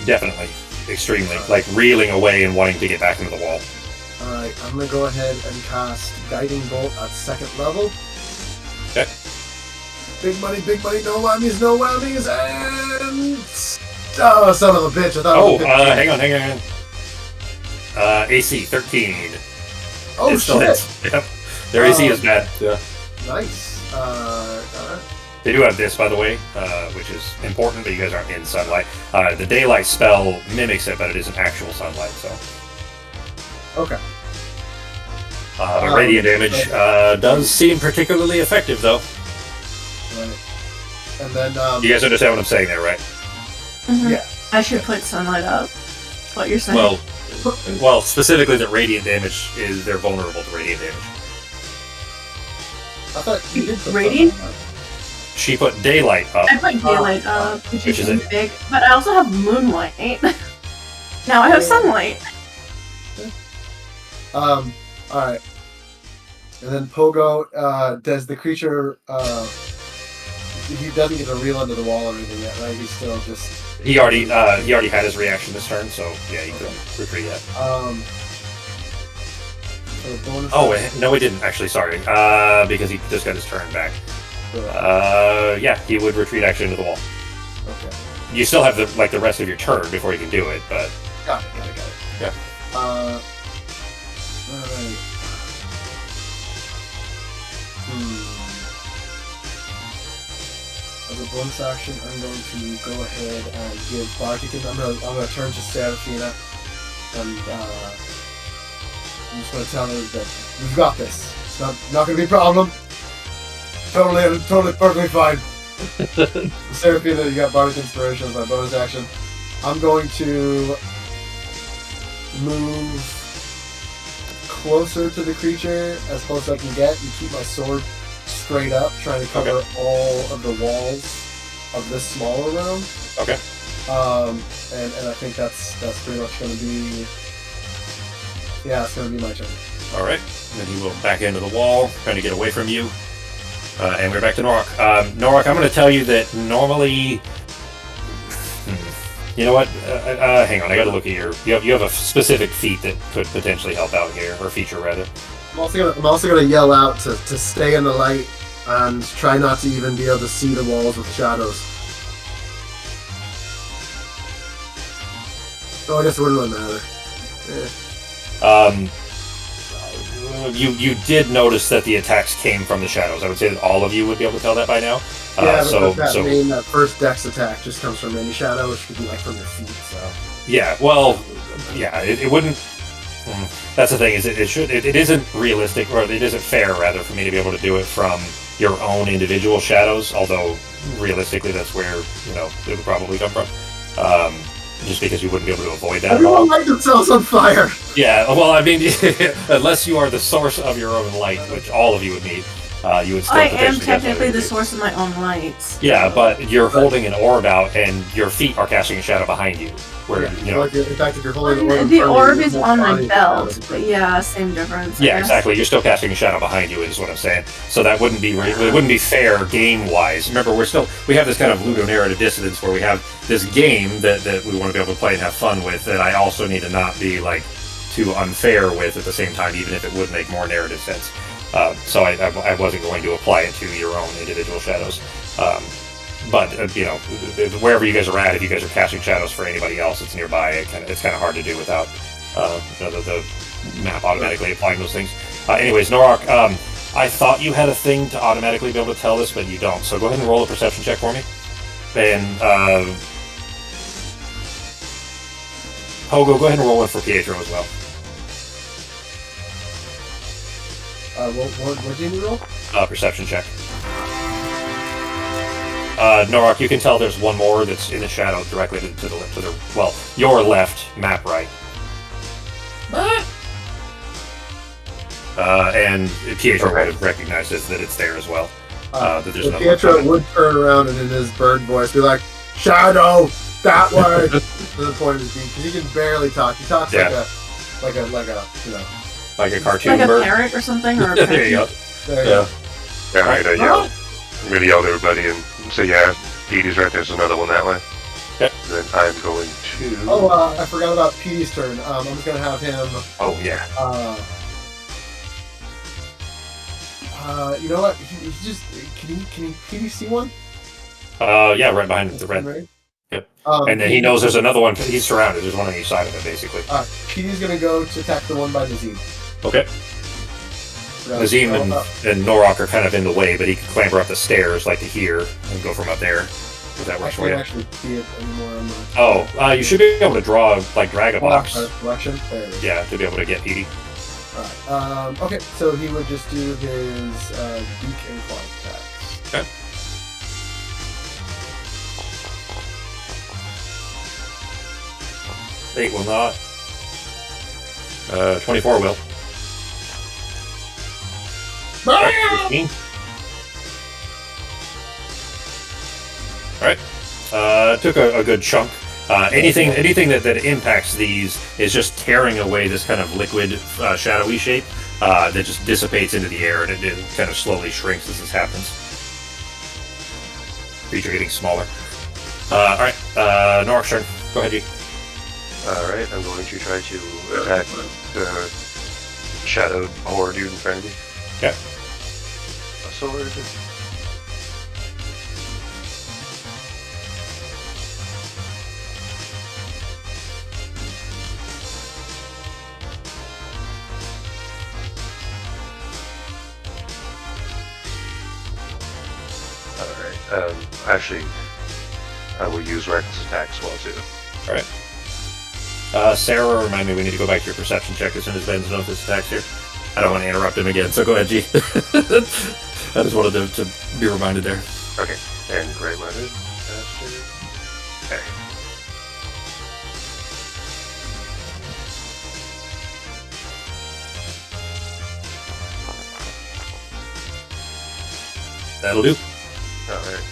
Definitely. Extremely. Like reeling away and wanting to get back into the wall. Alright, I'm gonna go ahead and cast Guiding Bolt at 2nd level. Okay. Big money, no whammies, and... Oh, son of a bitch, I thought it was good. Hang on. AC 13. Oh, It still shit! hits. Yep. Their AC is bad. Yeah. Nice. Alright. They do have this, by the way, which is important, but you guys aren't in sunlight. The daylight spell mimics it, but it isn't actual sunlight, so... Okay. The radiant damage does seem particularly effective, though. Right. And then, You guys understand what I'm saying there, right? Mhm. Yeah. I should put sunlight up. What you're saying? Well, specifically that radiant damage they're vulnerable to radiant damage. I thought you did put Radiant? something on. She put daylight up. I put daylight up, which Which is is it? big, but I also have moonlight. Now I have sunlight. Alright. And then Pogo, does the creature, he doesn't get to reel into the wall or anything yet, right? He's still just... He already had his reaction this turn, so yeah, he couldn't retreat yet. For the bonus No, he didn't actually. Sorry, because he just got his turn back. Yeah, he would retreat actually into the wall. Okay. You still have the rest of your turn before you can do it, but Got it. Yeah. Alright. As a bonus action, I'm going to go ahead and give Bartik. I'm gonna turn to Seraphina, and I'm just gonna tell her that we've got this. It's not gonna be a problem. Totally perfectly fine. Seraphina, you got Bardic Inspiration as my bonus action. I'm going to move closer to the creature, as close as I can get, and keep my sword straight up, trying to cover all of the walls of this smaller room. okay. And I think that's pretty much going to be... Yeah, it's going to be my turn. All right. And then he will back into the wall, trying to get away from you. And we're back to Norok. Norok, I'm going to tell you that normally... You know what? Hang on, I got to look at your... You have a specific feat that could potentially help out here, or feature rather. I'm also gonna yell out to stay in the light and try not to even be able to see the walls with shadows. Oh, I guess it wouldn't really matter. You did notice that the attacks came from the shadows. I would say that all of you would be able to tell that by now. Yeah, but that first dex attack just comes from any shadow, which could be like from your feet. So yeah, well, yeah, it wouldn't. That's the thing, is it isn't realistic, or it isn't fair rather, for me to be able to do it from your own individual shadows. Although realistically, that's where it would probably come from. Just because you wouldn't be able to avoid that at Everyone all. light themselves on fire. Yeah, well, I mean, unless you are the source of your own light, which all of you would need, you would still I am potentially technically definitely the need- source of my own lights. Yeah, but you're holding an orb out, and your feet are casting a shadow behind you. Where Like, in fact, if you're holding the orb, in The front of orb you, is your on whole my body is belt, shadow. but yeah, same difference. I yeah, guess. exactly. You're still casting a shadow behind you, is what I'm saying. So that wouldn't be it wouldn't be fair game wise. Remember, we have this kind of ludonarrative dissonance where we have this game that we want to be able to play and have fun with, that I also need to not be like too unfair with at the same time, even if it would make more narrative sense. So I wasn't going to apply it to your own individual shadows. But wherever you guys are at, if you guys are casting shadows for anybody else that's nearby, it's kind of hard to do without the map automatically applying those things. Anyways, Norok, I thought you had a thing to automatically be able to tell this, but you don't. So go ahead and roll a perception check for me. And Pogo, go ahead and roll one for Pietro as well. What do you roll? Perception check. Norok, you can tell there's one more that's in the shadow directly to the your left, map right. And Pietro would have recognized that it's there as well. That there's another one Pietro coming. would turn around and in his bird voice be like, "Shadow, that way." To the point of his beak, because he can barely talk. He talks Yeah. like a Like a cartoon Like a bird. parrot or something, or a There you go. There you Yeah. go. Yeah, I'm gonna yell. I'm gonna yell to everybody and say, yeah, Petey's right, there's another one that way. Okay. Then I'm going to... Oh, I forgot about Petey's turn. I'm just gonna have him. Oh yeah. You know what? He just can Petey see one? Yeah, right behind the red. Yep. And then he knows there's another one. He's surrounded. There's one on each side of it, basically. Petey's gonna go to attack the one by Nazim. Okay. Nazim and Norok are kind of in the way, but he can clamber up the stairs like to here and go from up there. If that I works for can't you. actually see it anymore on the You should be able to draw, drag a box. collection. There it is. Yeah, to be able to get Petey. Alright. Okay, so he would just do his beak and claw attacks. Okay. Eight will not. 24 will. Alright, 15. Alright. Took a good chunk. Anything that impacts these is just tearing away this kind of liquid, shadowy shape that just dissipates into the air, and it kind of slowly shrinks as this happens. Creature getting smaller. Alright, Norok's turn. Go ahead, G. Alright, I'm going to try to attack the shadowed horde dude in front of me. Okay. A sword. Alright, actually, I will use reckless attack as well too. Alright. Sarah, remind me we need to go back to your perception check as soon as Ben's done with his attacks here. I don't want to interrupt him again, so go ahead, G. I just wanted to be reminded there. Okay, and Grey Minded Bastard. Okay. That'll do. Alright.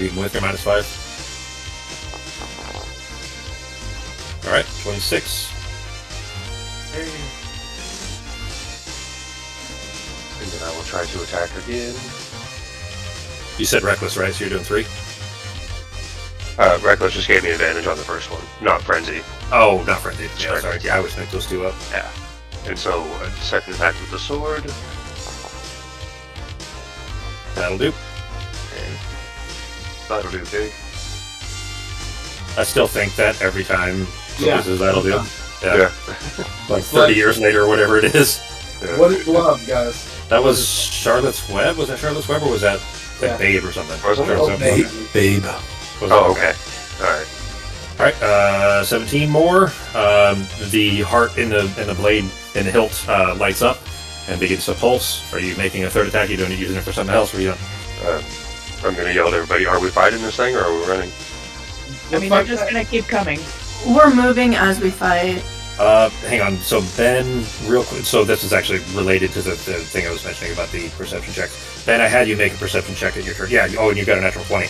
Even with your -5. Alright, 26. Okay. And then I will try to attack again. You said reckless, right? So you're doing 3? Reckless just gave me advantage on the first one, not Frenzy. Oh, not frenzied. Yeah, Sorry. sorry. Yeah, I always mix those two up. Yeah. And so, second attack with the sword. That'll do. And that'll do big. I still think that every time. So Yeah. this is that'll do. Yeah. Yeah. Like 30 years later or whatever it is. Yeah. What is love, guys? That was Charlotte's Web? Was that Charlotte's Web or was that like Yeah. Babe or something? Wasn't it? Charlotte's Oh, Web. Babe. Babe. Was Oh, it? okay. Alright. Alright, 17 more. The heart in the blade in the hilt lights up and begins to pulse. Are you making a third attack? You doing using it for something else? Or you don't? I'm gonna yell at everybody, are we fighting this thing or are we running? I mean, they're just gonna keep coming. We're moving as we fight. Hang on. So Ben, real quick. So this is actually related to the thing I was mentioning about the perception check. Ben, I had you make a perception check at your turn. Yeah. Oh, and you got a natural 20.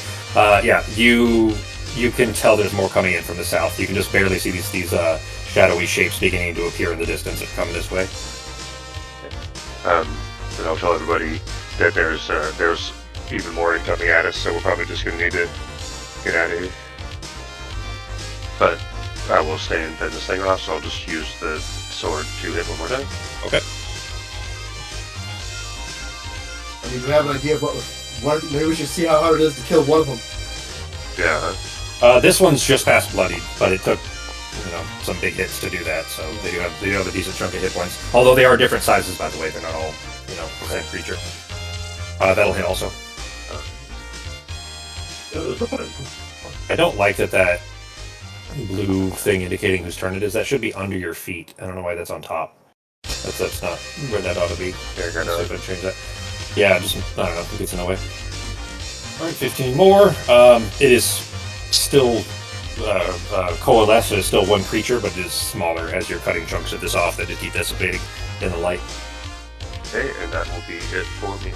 Yeah. You can tell there's more coming in from the south. You can just barely see these shadowy shapes beginning to appear in the distance and coming this way. And I'll tell everybody that there's even more incoming at us, so we're probably just gonna need to get out of here. But I will stay and fend this thing off, so I'll just use the sword to hit one more time. Okay. I mean, do we have an idea of what maybe we should see how hard it is to kill one of them. Yeah. This one's just past bloodied, but it took some big hits to do that, so they do have a decent chunk of hit points. Although they are different sizes, by the way, they're not all the same creature. That'll hit also. I don't like that blue thing indicating whose turn it is. That should be under your feet. I don't know why that's on top. That's not where that ought to be. Yeah, So if I change that. Yeah, just I don't know. It gets in the way. All right, 15 more. It is still coalesced. It's still one creature, but it is smaller as you're cutting chunks of this off that just keep dissipating in the light. Okay, and that will be it for me.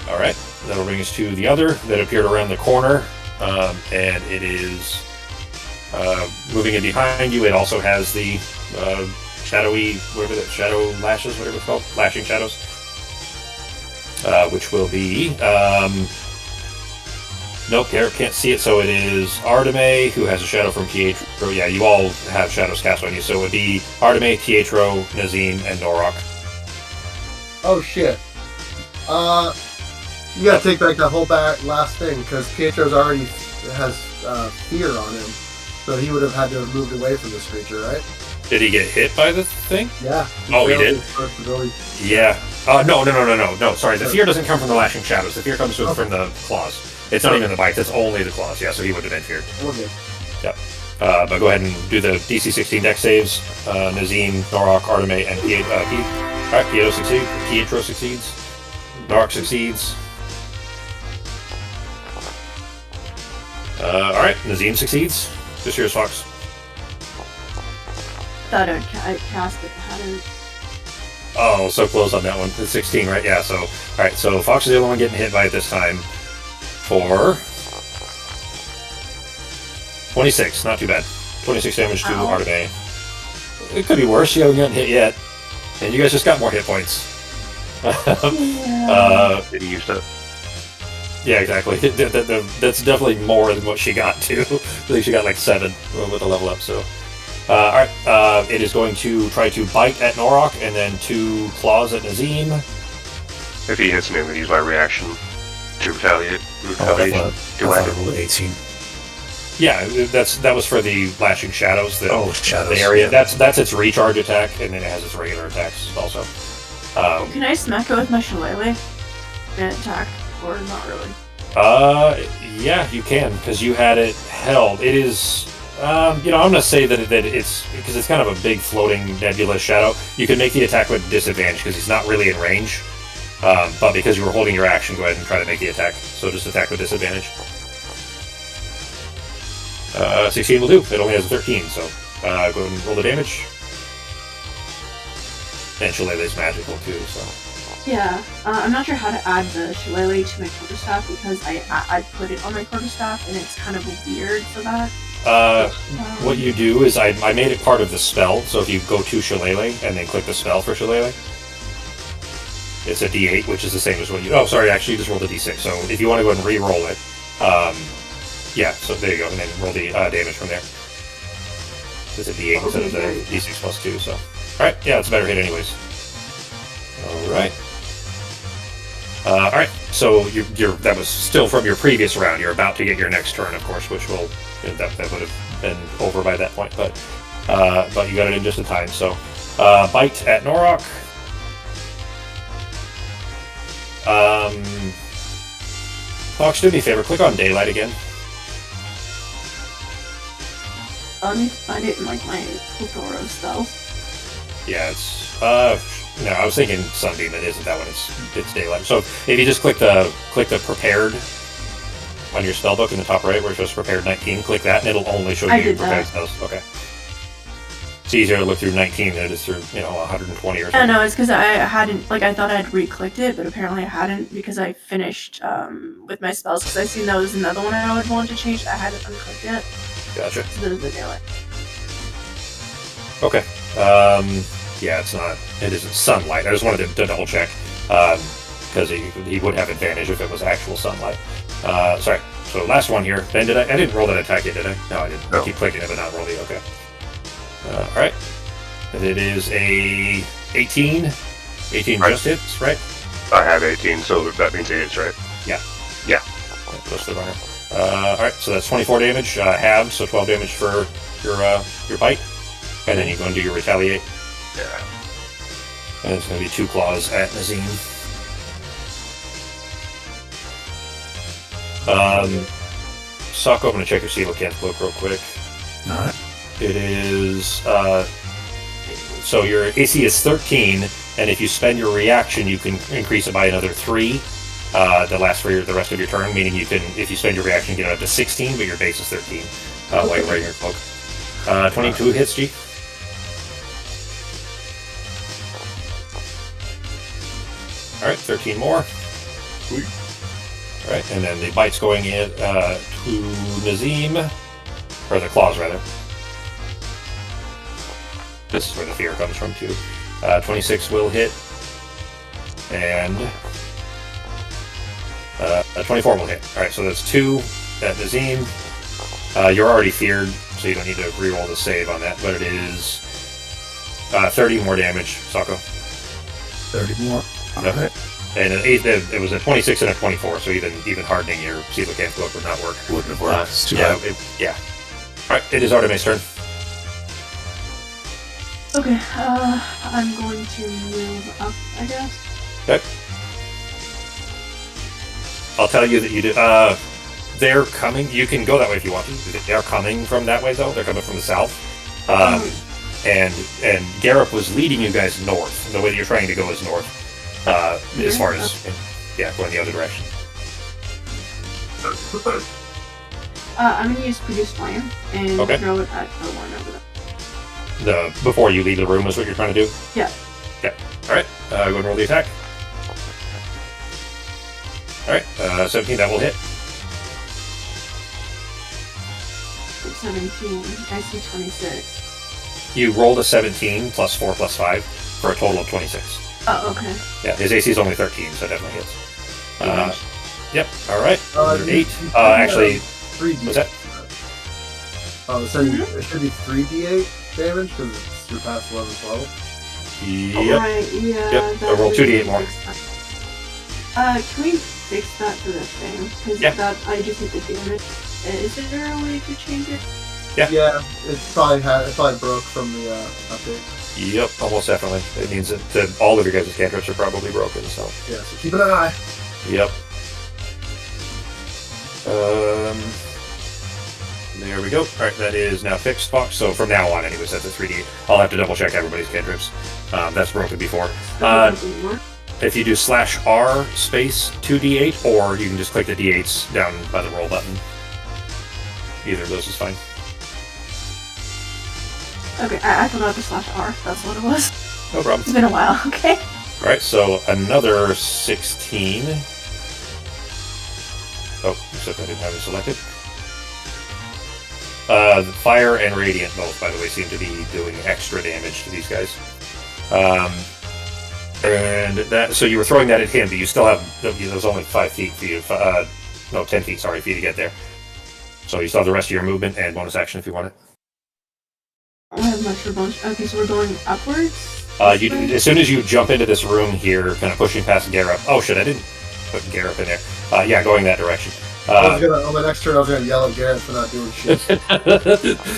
All right, that'll bring us to the other that appeared around the corner, and it is moving in behind you. It also has the shadowy, shadow lashes, whatever it's called, lashing shadows, which will be nope, Garrett can't see it, so it is Arteme, who has a shadow from Pietro. Yeah, you all have shadows cast on you, so it would be Arteme, Pietro, Nazim, and Norok. Oh shit. You gotta take back that whole last thing, because Pietro's already has fear on him. So he would have had to have moved away from this creature, right? Did he get hit by the thing? Yeah. Oh, he did? Really... Yeah. No. Sorry, the fear doesn't come from the lashing shadows. The fear comes from the claws. It's not even the bites, it's only the claws. Yeah, so he would have been feared. Okay. Yep. But go ahead and do the DC 16 dex saves. Nazim, Norok, Arteme, and Pietro succeeds. Norok succeeds. Alright, Nazim succeeds. This here's Fox. Thought I'd cast it. How did... Oh, so close on that one. It's 16, right? Yeah, so... Alright, so Fox is the only one getting hit by it this time. For... 26, not too bad. 26 damage to Arteme. It could be worse, you haven't gotten hit yet. And you guys just got more hit points. Did he use that? Yeah, exactly. That's definitely more than what she got, too. I think she got like 7 with the level up, so... Alright, it is going to try to bite at Norok, and then 2 claws at Nazim. If he hits me, I'm going to use my reaction to retaliate. Do I roll 18? Yeah, that was for the lashing shadows. Shadows. The area. That's its recharge attack, and then it has its regular attacks also. Can I smack it with my shillelagh and attack, or not really? Yeah, you can, because you had it held. It is, I'm gonna say that it's because it's kind of a big floating nebulous shadow. You can make the attack with disadvantage because he's not really in range. But because you were holding your action, go ahead and try to make the attack. So just attack with disadvantage. 16 will do. It only has a 13, so go ahead and roll the damage. And Shillelagh's magical too, so. Yeah, I'm not sure how to add the shillelagh to my quarterstaff because I put it on my quarterstaff and it's kind of weird for that. What you do is I made it part of the spell, so if you go to Shillelagh and then click the spell for Shillelagh, it's a D8, which is the same as what you... Oh, sorry, actually, you just rolled a D6. So if you want to go ahead and re-roll it, yeah, so there you go, and then roll the damage from there. It's a D8 instead of the D6 plus 2, so... Alright, yeah, it's a better hit anyways. Alright. Alright, so that was still from your previous round. You're about to get your next turn, of course, which will... That would have been over by that point, but you got it in just in time, so... Bite at Norok. Fox, do me a favor, click on Daylight again. I didn't like my Kokoro spells. Yeah, it's No, I was thinking Sunbeam. It isn't that one. It's daylight. So if you just click the prepared on your spellbook in the top right, where it says prepared 19, click that, and it'll only show I you did prepared that. spells. Okay. It's easier to look through 19 than it is through 120 or something. Yeah, no, it's because I hadn't, like, I thought I'd re-clicked it, but apparently I hadn't because I finished with my spells, because I seen that was another one I would want to change. I hadn't unclicked yet. Gotcha. So there's the daylight. Okay. Yeah, it's not. It isn't sunlight. I just wanted to double check because he would have advantage if it was actual sunlight. Sorry. So last one here. Ben, I didn't roll that attack yet, did I? No, I didn't. No. I keep clicking it, but not rolling. Okay. All right. And it is a 18. 18 Right. just hits, right? I have 18, so that means it is, right? Yeah. Yeah. Close to the runner. All right. So that's 24 damage, halved, so 12 damage for your bite, and then you go and do your retaliate. Yeah. And it's going to be 2 claws at Nazim. Sokko, I'm going to check your Coelacanth book real quick. Alright. It is... so your AC is 13, and if you spend your reaction, you can increase it by another 3. That lasts for the rest of your turn, meaning you can, if you spend your reaction, get it up to 16, but your base is 13. While you're wearing your cloak. 22 hits, G. Alright, 13 more. Sweet. Alright, and then the bite's going in to Nazim. Or the claws, rather. This is where the fear comes from, too. 26 will hit. And 24 will hit. Alright, so that's 2 at Nazim. You're already feared, so you don't need to reroll the save on that, but it is 30 more damage, Sokko. 30 more. Yep. Alright. And it was a 26 and a 24, so even hardening your Coelacanth book would not work. Wouldn't have worked. It's too Yeah, bad. yeah. Alright, it is Artemis' turn. Okay, I'm going to move up, I guess. Okay. I'll tell you that you did. They're coming. You can go that way if you want to. They're coming from that way, though. They're coming from the south. And Garrett was leading you guys north. The way that you're trying to go is north. As far as going the other direction. I'm gonna use Produce Flame and Okay. throw it at the one over there. Before you leave the room is what you're trying to do. Yeah. Yeah. All right. Go ahead and roll the attack. All right. 17. That will hit. 17, I see 26. You rolled a 17 plus 4 plus 5 for a total of 26. Oh, okay. Yeah. His AC is only 13, so it definitely hits. Yep. All right. Uh, Another 8. you- Actually, 3D. what's that? Oh, so it should be 3d8 damage because it's your past 11th level. Yep. Right, yeah. Yep, that roll would 2d8 more. fix that. Can we fix that for this thing? Because Yeah. that I just hit the damage. Is there a way to change it? Yeah, it's probably broke from the update. Yep. Almost definitely. It means that all of your guys' cantrips are probably broken. So. Yeah, so keep an eye. Yep. There we go. All right, that is now fixed, Fox. So from now on, anyways, that's a 3D. I'll have to double check everybody's cantrips. That's broken before. If you do /R space 2d8, or you can just click the d8s down by the roll button. Either of those is fine. Okay, I forgot the /R. That's what it was. No problem. It's been a while. Okay. All right, so another 16. Oh, except I didn't have it selected. Fire and Radiant both, by the way, seem to be doing extra damage to these guys. And that, so you were throwing that at him, but you still have, there's only 5 feet for you, 10 feet, sorry, for you to get there. So you still have the rest of your movement and bonus action if you want it. I don't have much for bonus. Okay, so we're going upwards? As soon as you jump into this room here, kind of pushing past Garrett. Oh shit, I didn't put Garrett in there. Yeah, going that direction. On my next turn, I was gonna yell at Garrett for not doing shit.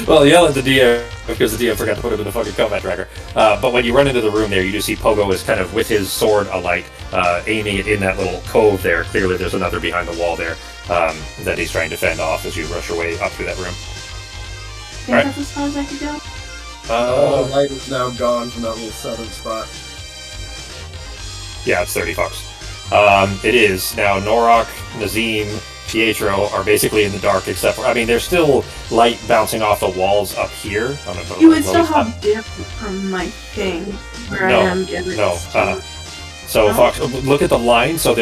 Well, yell at the DM because the DM forgot to put him in the fucking combat tracker. But when you run into the room there, you do see Pogo is kind of with his sword alight, aiming it in that little cove there. Clearly, there's another behind the wall there that he's trying to fend off as you rush your way up through that room. Think Alright. that's as far as I could go? All the light is now gone from that little southern spot. Yeah, it's 30 bucks. It is. Now, Norok, Nazim, Pietro are basically in the dark, except for, I mean, there's still light bouncing off the walls up here. You would still have dip from my thing, where I am getting So, Fox, look at the line. So,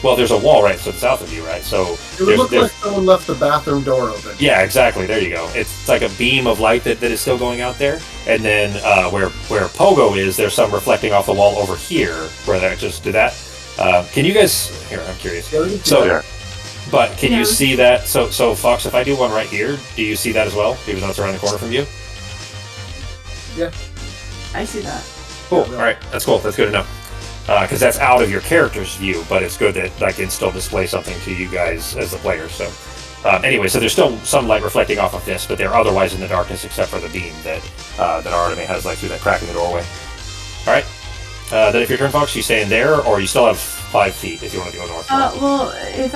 well, there's a wall right to the south of you, right? So, It would look like someone left the bathroom door open. yeah, exactly. There you go. It's like a beam of light that is still going out there. And then where Pogo is, there's some reflecting off the wall over here, where that just did that. Can you guys... Here, I'm curious. So, Yeah. but can you see that? So, Fox, if I do one right here, do you see that as well? Even though it's around the corner from you? Yeah. I see that. Cool. All right. That's cool. That's good enough. Because that's out of your character's view, but it's good that I can still display something to you guys as the players. So, anyway, so there's still some light reflecting off of this, but they're otherwise in the darkness except for the beam that Artemis has, like, through that crack in the doorway. All right. Then if your turn, Fox, you stay in there, or you still have 5 feet if you want to go north. Well, if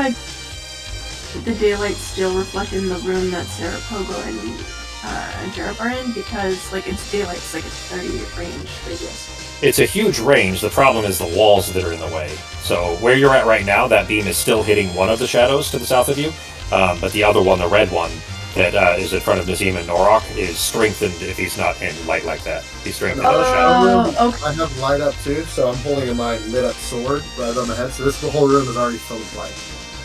the daylight's still reflecting the room that Sarah, Pogo, and Jareb are in, because, like, it's daylight, it's like a 30 range radius. It's a huge range. The problem is the walls that are in the way. So where you're at right now, that beam is still hitting one of the shadows to the south of you, but the other one, the red one, that is in front of Nazim and Norok, is strengthened if he's not in light like that. He's strengthened in the shadow. Okay. I have light up too, so I'm holding my lit up sword right on my head. So the whole room is already filled with light.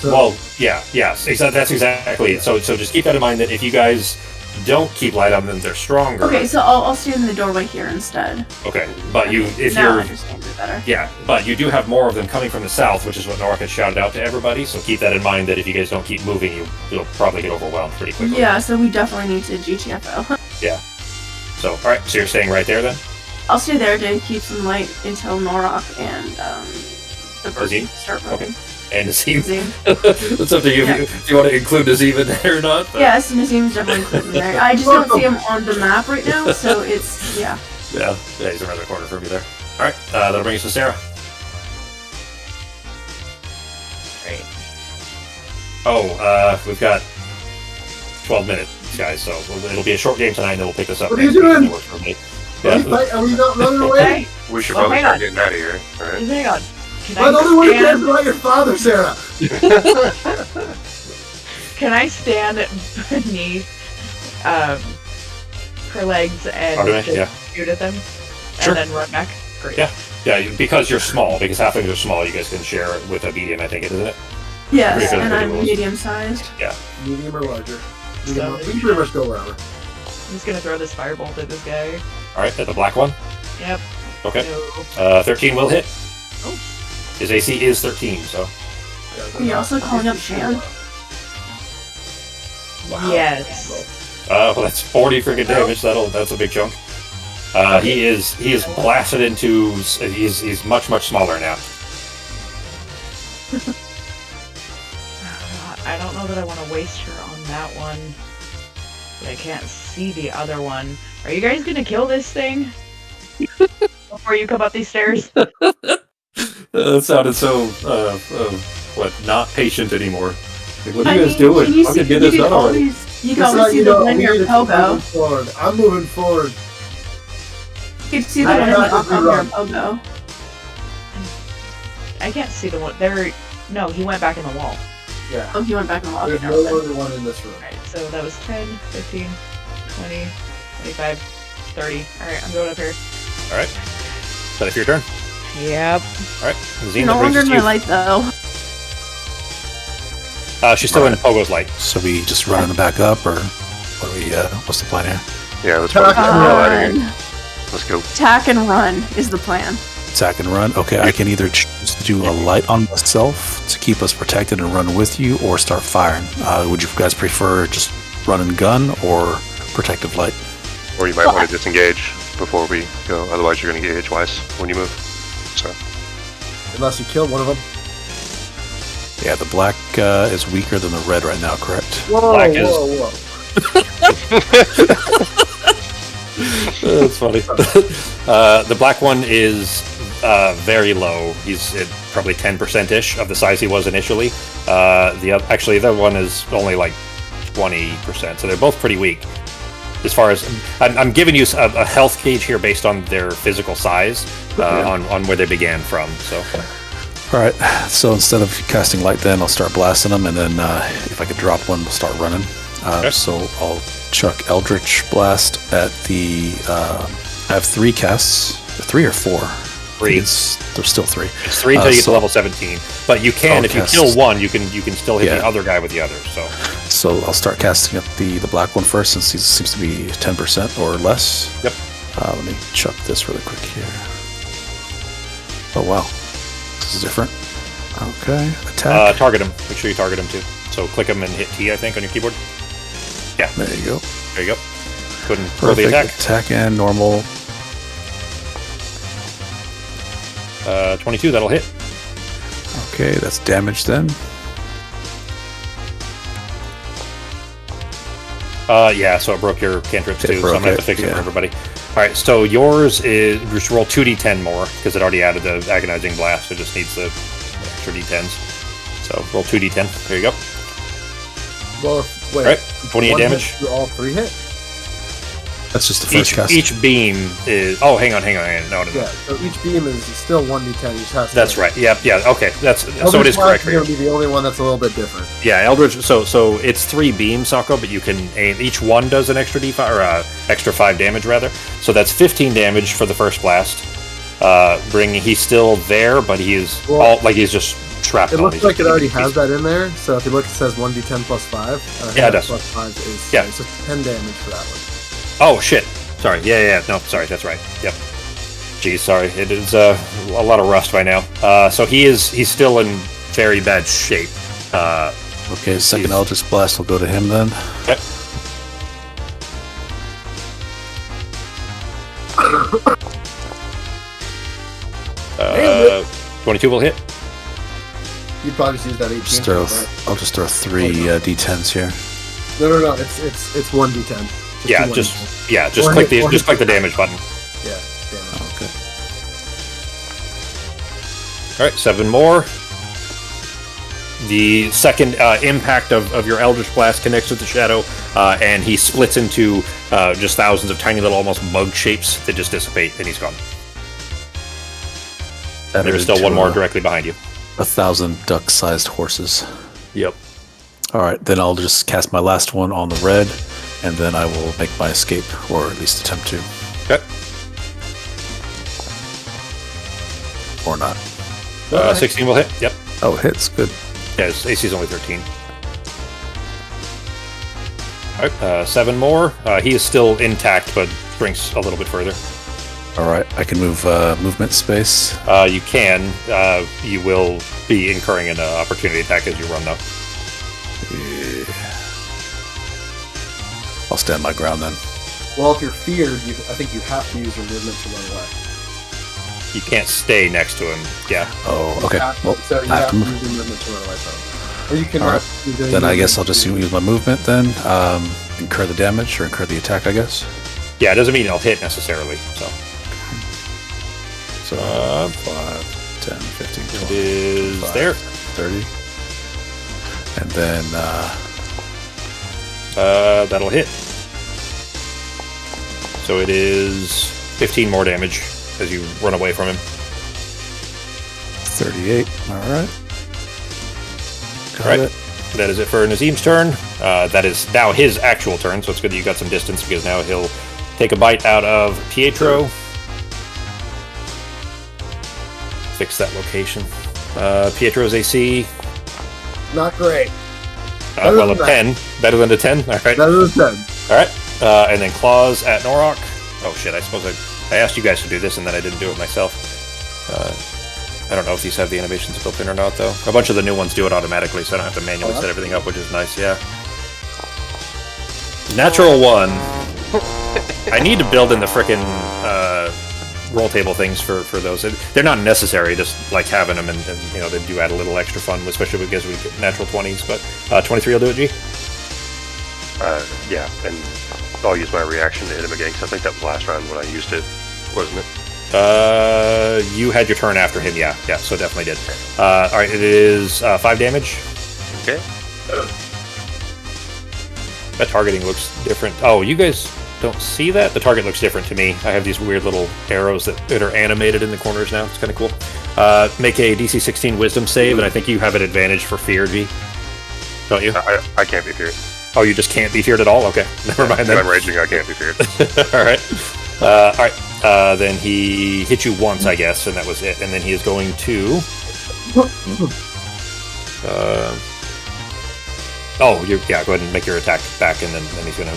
So, Well, yes, that's exactly it. So just keep that in mind that if you guys don't keep light on them, they're stronger. Okay, so I'll stand in the doorway here instead. Okay, but if now I you're understand it better. yeah, but you do have more of them coming from the south, which is what Norok had shouted out to everybody. So keep that in mind that if you guys don't keep moving, you'll probably get overwhelmed pretty quickly. Yeah, so we definitely need to GTFO. Yeah. So all right, so you're staying right there then. I'll stay there to keep some light until Norok and the Nazim? person start running. And Nazim. Nazim. It's up to you if you want to include Nazim in there or not. But... Yes, Nazim's definitely included in there. I just don't see him on the map right now, so it's, yeah. Yeah, he's around the corner from you there. All right, that'll bring us to Sarah. Great. Oh, we've got 12 minutes, guys, so it'll be a short game tonight, and then we'll pick this up. What are you next week. doing? It works for me. Are we not running away? We should Well, probably hang start on. getting out of here. All right. Hang on. Can I'm the only one who cares stand? about your father, Sarah. Can I stand beneath her legs and Artemis, just yeah. shoot at them, Sure. and then run back? Great. Yeah. Yeah, because you're small, because halflings are small, you guys can share it with a medium, I think, isn't it? Yes, Pretty good and for the I'm rules. medium-sized. Medium or larger. We So- can pretty much go wherever. I'm just gonna throw this firebolt at this guy. All right, at the black one. Yep. Okay. No. 13 will hit. Oh. His AC is 13, so. Are you also calling up Shan? Yes. Well, that's 40 freaking damage. That's a big chunk. He is blasted into. He's much smaller now. I don't know that I want to waste her on that one, but I can't see the other one. Are you guys gonna kill this thing before you come up these stairs? That sounded so not patient anymore. Like, what are I you guys mean, doing? can you I see- can get this you done can already. always- You can Just always let see you the know, linear we need to keep pogo. moving forward. I'm moving forward. You can see the I linear have to run. pogo. I can't see the one. There. No, he went back in the wall. Yeah. Oh, he went back and locked There's it. no more than one in this room. Alright, so that was 10, 15, 20, 25, 30. Alright, I'm going up here. All right. Is that it for your turn? Yep. All right. You're Zine, no that brings longer us in to my you. light, though. She's still in Pogo's light. So we just running it back up, or what are we? What's the plan here? Yeah, let's probably get the hell out of here. Run. Let's go. Attack and run is the plan. Attack and run. Okay, I can either choose to do a light on myself to keep us protected and run with you, or start firing. Would you guys prefer just run and gun or protective light? Or you might want to disengage before we go. Otherwise, you're going to get edgewise when you move. So, Unless you kill one of them. Yeah, the black is weaker than the red right now, correct? Whoa, Black is- whoa. That's funny. The black one is very low. He's at probably 10%-ish of the size he was initially. The other one is only like 20%, so they're both pretty weak. as far as I'm giving you a health gauge here based on their physical size, on where they began from. So. All right. So instead of casting light, then I'll start blasting them, and then if I could drop one, we'll start running. Okay. So I'll chuck Eldritch Blast at the. I have 3 casts, 3 or 4. 3. There's still 3. It's 3 until you get to level 17. But you can, if you cast- kill one, you can still hit Yeah. the other guy with the other. So I'll start casting up the black one first, since he seems to be 10% or less. Yep. Let me chuck this really quick here. Oh wow, this is different. Okay, attack. Target him. Make sure you target him too. So click him and hit T, I think, on your keyboard. Yeah. There you go. There you go. Go ahead and roll the Perfect. attack. Attack and normal. 22, that'll hit. Okay, that's damage then. Yeah, so it broke your cantrips It too, so I'm broke gonna have it, to fix it yeah. for everybody. Alright, so yours is just roll 2d10 more, because it already added the agonizing blast, it just needs the extra d10s. So roll 2d10. There you go. Well, wait. Alright, 28 one damage. hit, do all 3 hit? That's just the first cast. Each beam is. Oh, hang on. No. Yeah. So each beam is still 1d10. Each has. That's right. Yeah. Okay. So it is correct for you. Going to be the only one that's a little bit different. Yeah, Eldritch. So it's 3 beams, Sako, but you can aim. Each one does an extra d5 or extra 5 damage rather. So that's 15 damage for the first blast. He's still there, but he is he's just trapped. It looks He's like it already he's- has that in there. So if you look, it says 1d10 plus 5. Yeah, it does. Plus 5 is Yeah. it's just 10 damage for that one. Oh shit! Sorry. Yeah. No, sorry. That's right. Yep. Geez, sorry. It is a lot of rust by now. So he's still in very bad shape. Okay, second Eldritch Blast will go to him then. Yep. Damn 22 will hit. You'd probably just use that 18. I'll just throw 3 d10s here. No. It's 1d10. Yeah, do just 1d10. just Or click hit- or just hit click the damage button. Yeah. Damage. Okay. All right, 7 more. The second impact of your Eldritch Blast connects with the shadow, and he splits into just thousands of tiny little, almost mug shapes that just dissipate, and he's gone. And there's still one more directly behind you. 1,000 duck-sized horses. Yep. All right, then I'll just cast my last one on the red, and then I will make my escape, or at least attempt to, Okay. or not. 16 will hit. Yep. Oh, it hits. Good. Yeah, his AC is only 13. All right, 7 more. He is still intact, but shrinks a little bit further. All right, I can move movement space. You can. You will be incurring an opportunity attack as you run, though. I'll stand my ground then. Well, if you're feared, I think you have to use your movement to run away. You can't stay next to him. Yeah. Oh, okay. Well, So you I have have to to use move. your movement to run away from. Or you can. All right. Then I guess I'll just use my movement then. Incur the damage or incur the attack, I guess. Yeah, it doesn't mean it'll hit necessarily. So So 5, 10, 15, 20, it is 25, there. 30. And then That'll hit. So it is 15 more damage as you run away from him. 38. All right. Got All right. it. That is it for Nazim's turn. That is now his actual turn, so it's good that you got some distance because now he'll take a bite out of Pietro. Fix that location. Pietro's AC. Not great. Well, a 10. Better than a 10? All right. That is 10. All right. And then claws at Norok. Oh, shit. I suppose I asked you guys to do this, and then I didn't do it myself. I don't know if these have the animations built in or not, though. A bunch of the new ones do it automatically, so I don't have to manually set everything up, which is nice, yeah. Natural 1. I need to build in the frickin' roll table things for those. They're not necessary, just like having them, and you know, they do add a little extra fun, especially because we get natural 20s, but 23 will do it, G? Yeah, and I'll use my reaction to hit him again, because I think that was last round when I used it, wasn't it? You had your turn after him, yeah, so definitely did. Alright, it is 5 damage. Okay. That targeting looks different. Oh, you guys don't see that. The target looks different to me. I have these weird little arrows that are animated in the corners now. It's kind of cool. Make a DC 16 Wisdom save, and I think you have an advantage for fear, G. Don't you? I can't be feared. Oh, you just can't be feared at all? Okay, never mind then. When I'm raging, I can't be feared. All right. Then he hit you once, I guess, and that was it. And then he is going to... go ahead and make your attack back, and then he's going to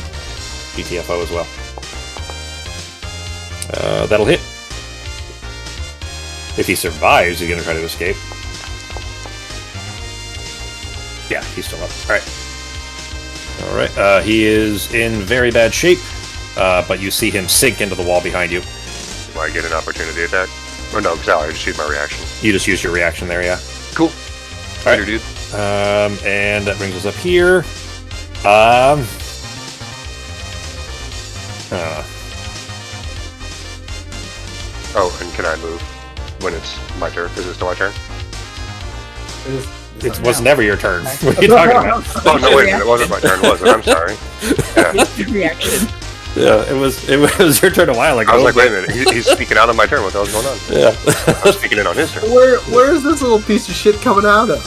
GTFO as well. That'll hit. If he survives, he's going to try to escape. Yeah, he's still up. All right. He is in very bad shape, but you see him sink into the wall behind you. Do I get an opportunity attack? Or no, because I just use my reaction. You just used your reaction there, yeah. Cool. All right, dude. And that brings us up here. Oh, and can I move when it's my turn? Is it still my turn? It was never your turn. What are you talking about? Oh, no, wait a minute. It wasn't my turn, was it? I'm sorry. Yeah. Reaction. Yeah, it was your turn a while ago. I was like, wait a minute. He's speaking out on my turn. What the hell's going on? Yeah. I'm speaking in on his turn. Where is this little piece of shit coming out of?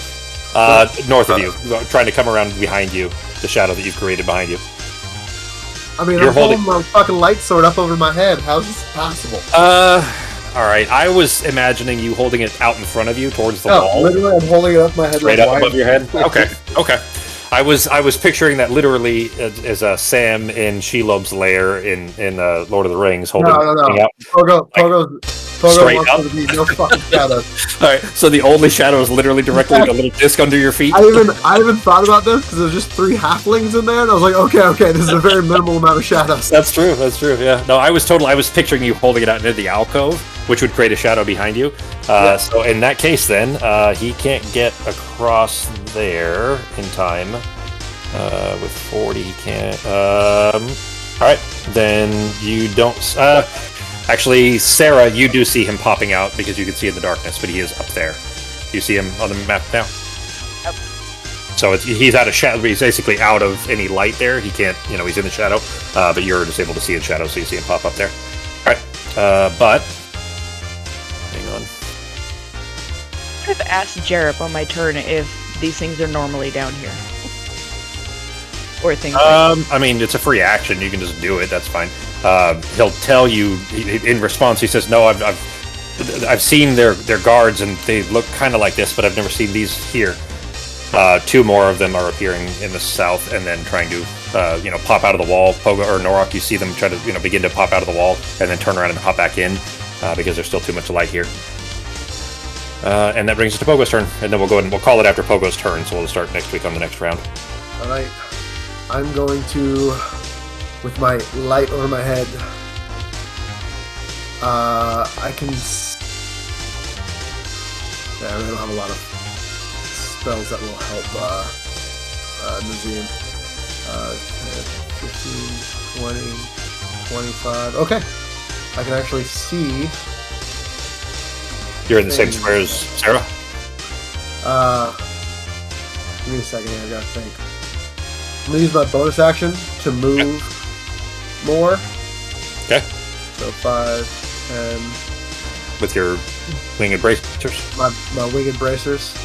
North of you, trying to come around behind you, the shadow that you've created behind you. I mean, You're I'm holding my fucking light sword up over my head. How's this possible? All right. I was imagining you holding it out in front of you towards the No, wall, literally, I'm holding it up my head. straight like up wide. above your head. Okay. I was picturing that literally as Sam in Shelob's lair in Lord of the Rings, holding the thing out. Pogo straight wants up? there to be no fucking shadows. All right. So the only shadow is literally directly a little disc under your feet. I even thought about this because there's just 3 halflings in there, and I was like, okay, this is a very minimal amount of shadows. That's true. Yeah. No, I was picturing you holding it out near the alcove, which would create a shadow behind you. So in that case, then he can't get across there in time. With 40, he can't. All right, then you don't. Actually, Sarah, you do see him popping out because you can see in the darkness, but he is up there. You see him on the map now. Yep. So he's out of shadow. He's basically out of any light there. He can't. He's in the shadow, but you're just able to see in shadow, so you see him pop up there. All right, but hang on. I've asked Jarep on my turn if these things are normally down here. Or things I mean, it's a free action. You can just do it. That's fine. He'll tell you in response. He says, "No, I've seen their guards, and they look kind of like this, but I've never seen these here." 2 more of them are appearing in the south, and then trying to, pop out of the wall. Pogo or Norok, you see them try to, begin to pop out of the wall, and then turn around and hop back in because there's still too much light here. And that brings us to Pogo's turn, and then we'll go ahead and we'll call it after Pogo's turn. So we'll start next week on the next round. All right, I'm going to, with my light over my head, I can. I really don't have a lot of spells that will help Museum. 15, 20, 25. Okay, I can actually see. You're in the same square as Sarah? Give me a second here, I gotta think. I'm gonna use my bonus action to move more. Okay. So 5, 10. With your winged bracers? My winged bracers.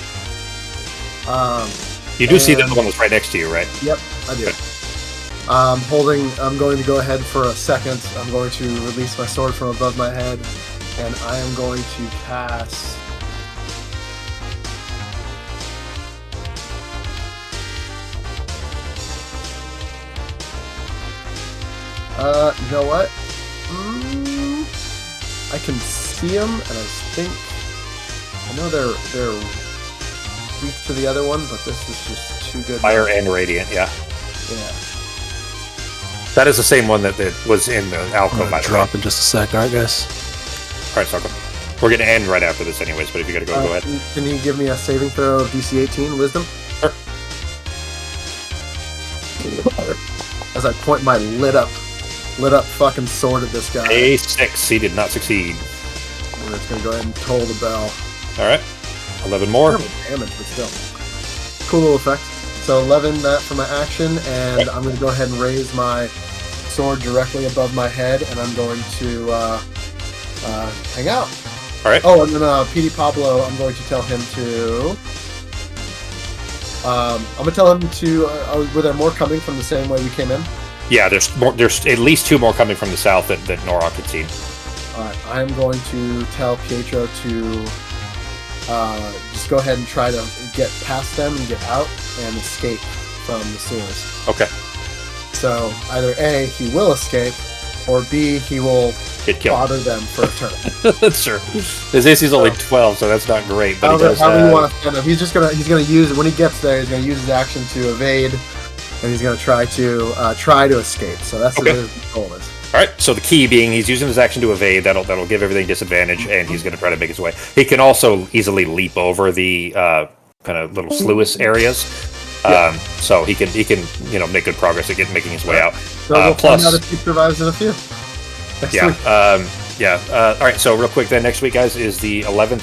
You do see the other one that's right next to you, right? Yep, I do. I'm going to go ahead for a second. I'm going to release my sword from above my head, and I am going to cast. You know what? I can see them, and I think I know they're weak to the other one, but this is just too good. Fire and radiant, yeah. Yeah. That is the same one that was in the alcove. I'll drop in just a sec. All right, guys. All right, Sarko. We're going to end right after this anyways, but if you got to go ahead. Can you give me a saving throw of DC 18 Wisdom? Sure. As I point my lit up fucking sword at this guy. A 6, he did not succeed. We're just gonna go ahead and toll the bell. All right, 11 more. Terrible damage, but still. Cool little effect. So 11 that for my action, and I'm gonna go ahead and raise my sword directly above my head, and I'm going to hang out. All right. Oh, and then PD Pablo, I'm going to tell him to. I'm gonna tell him to. Were there more coming from the same way we came in? Yeah, there's more. There's at least 2 more coming from the south that Norok had seen. All right, I'm going to tell Pietro to just go ahead and try to get past them and get out and escape from the sewers. Okay. So either A, he will escape, or B, he will Get killed. bother them for a turn. That's true. His AC's only 12, so that's not great. But he does. How do you want to stand up? He's gonna use it when he gets there. He's gonna use his action to evade, and he's gonna try to escape. So that's what his goal is. All right. So the key being he's using his action to evade. That'll give everything disadvantage, and he's going to try to make his way. He can also easily leap over the kind of little sluice areas. So he can make good progress at making his way out. So we'll plus, find out if he survives in a few. Next week. All right. So real quick, then next week, guys, is the 11th of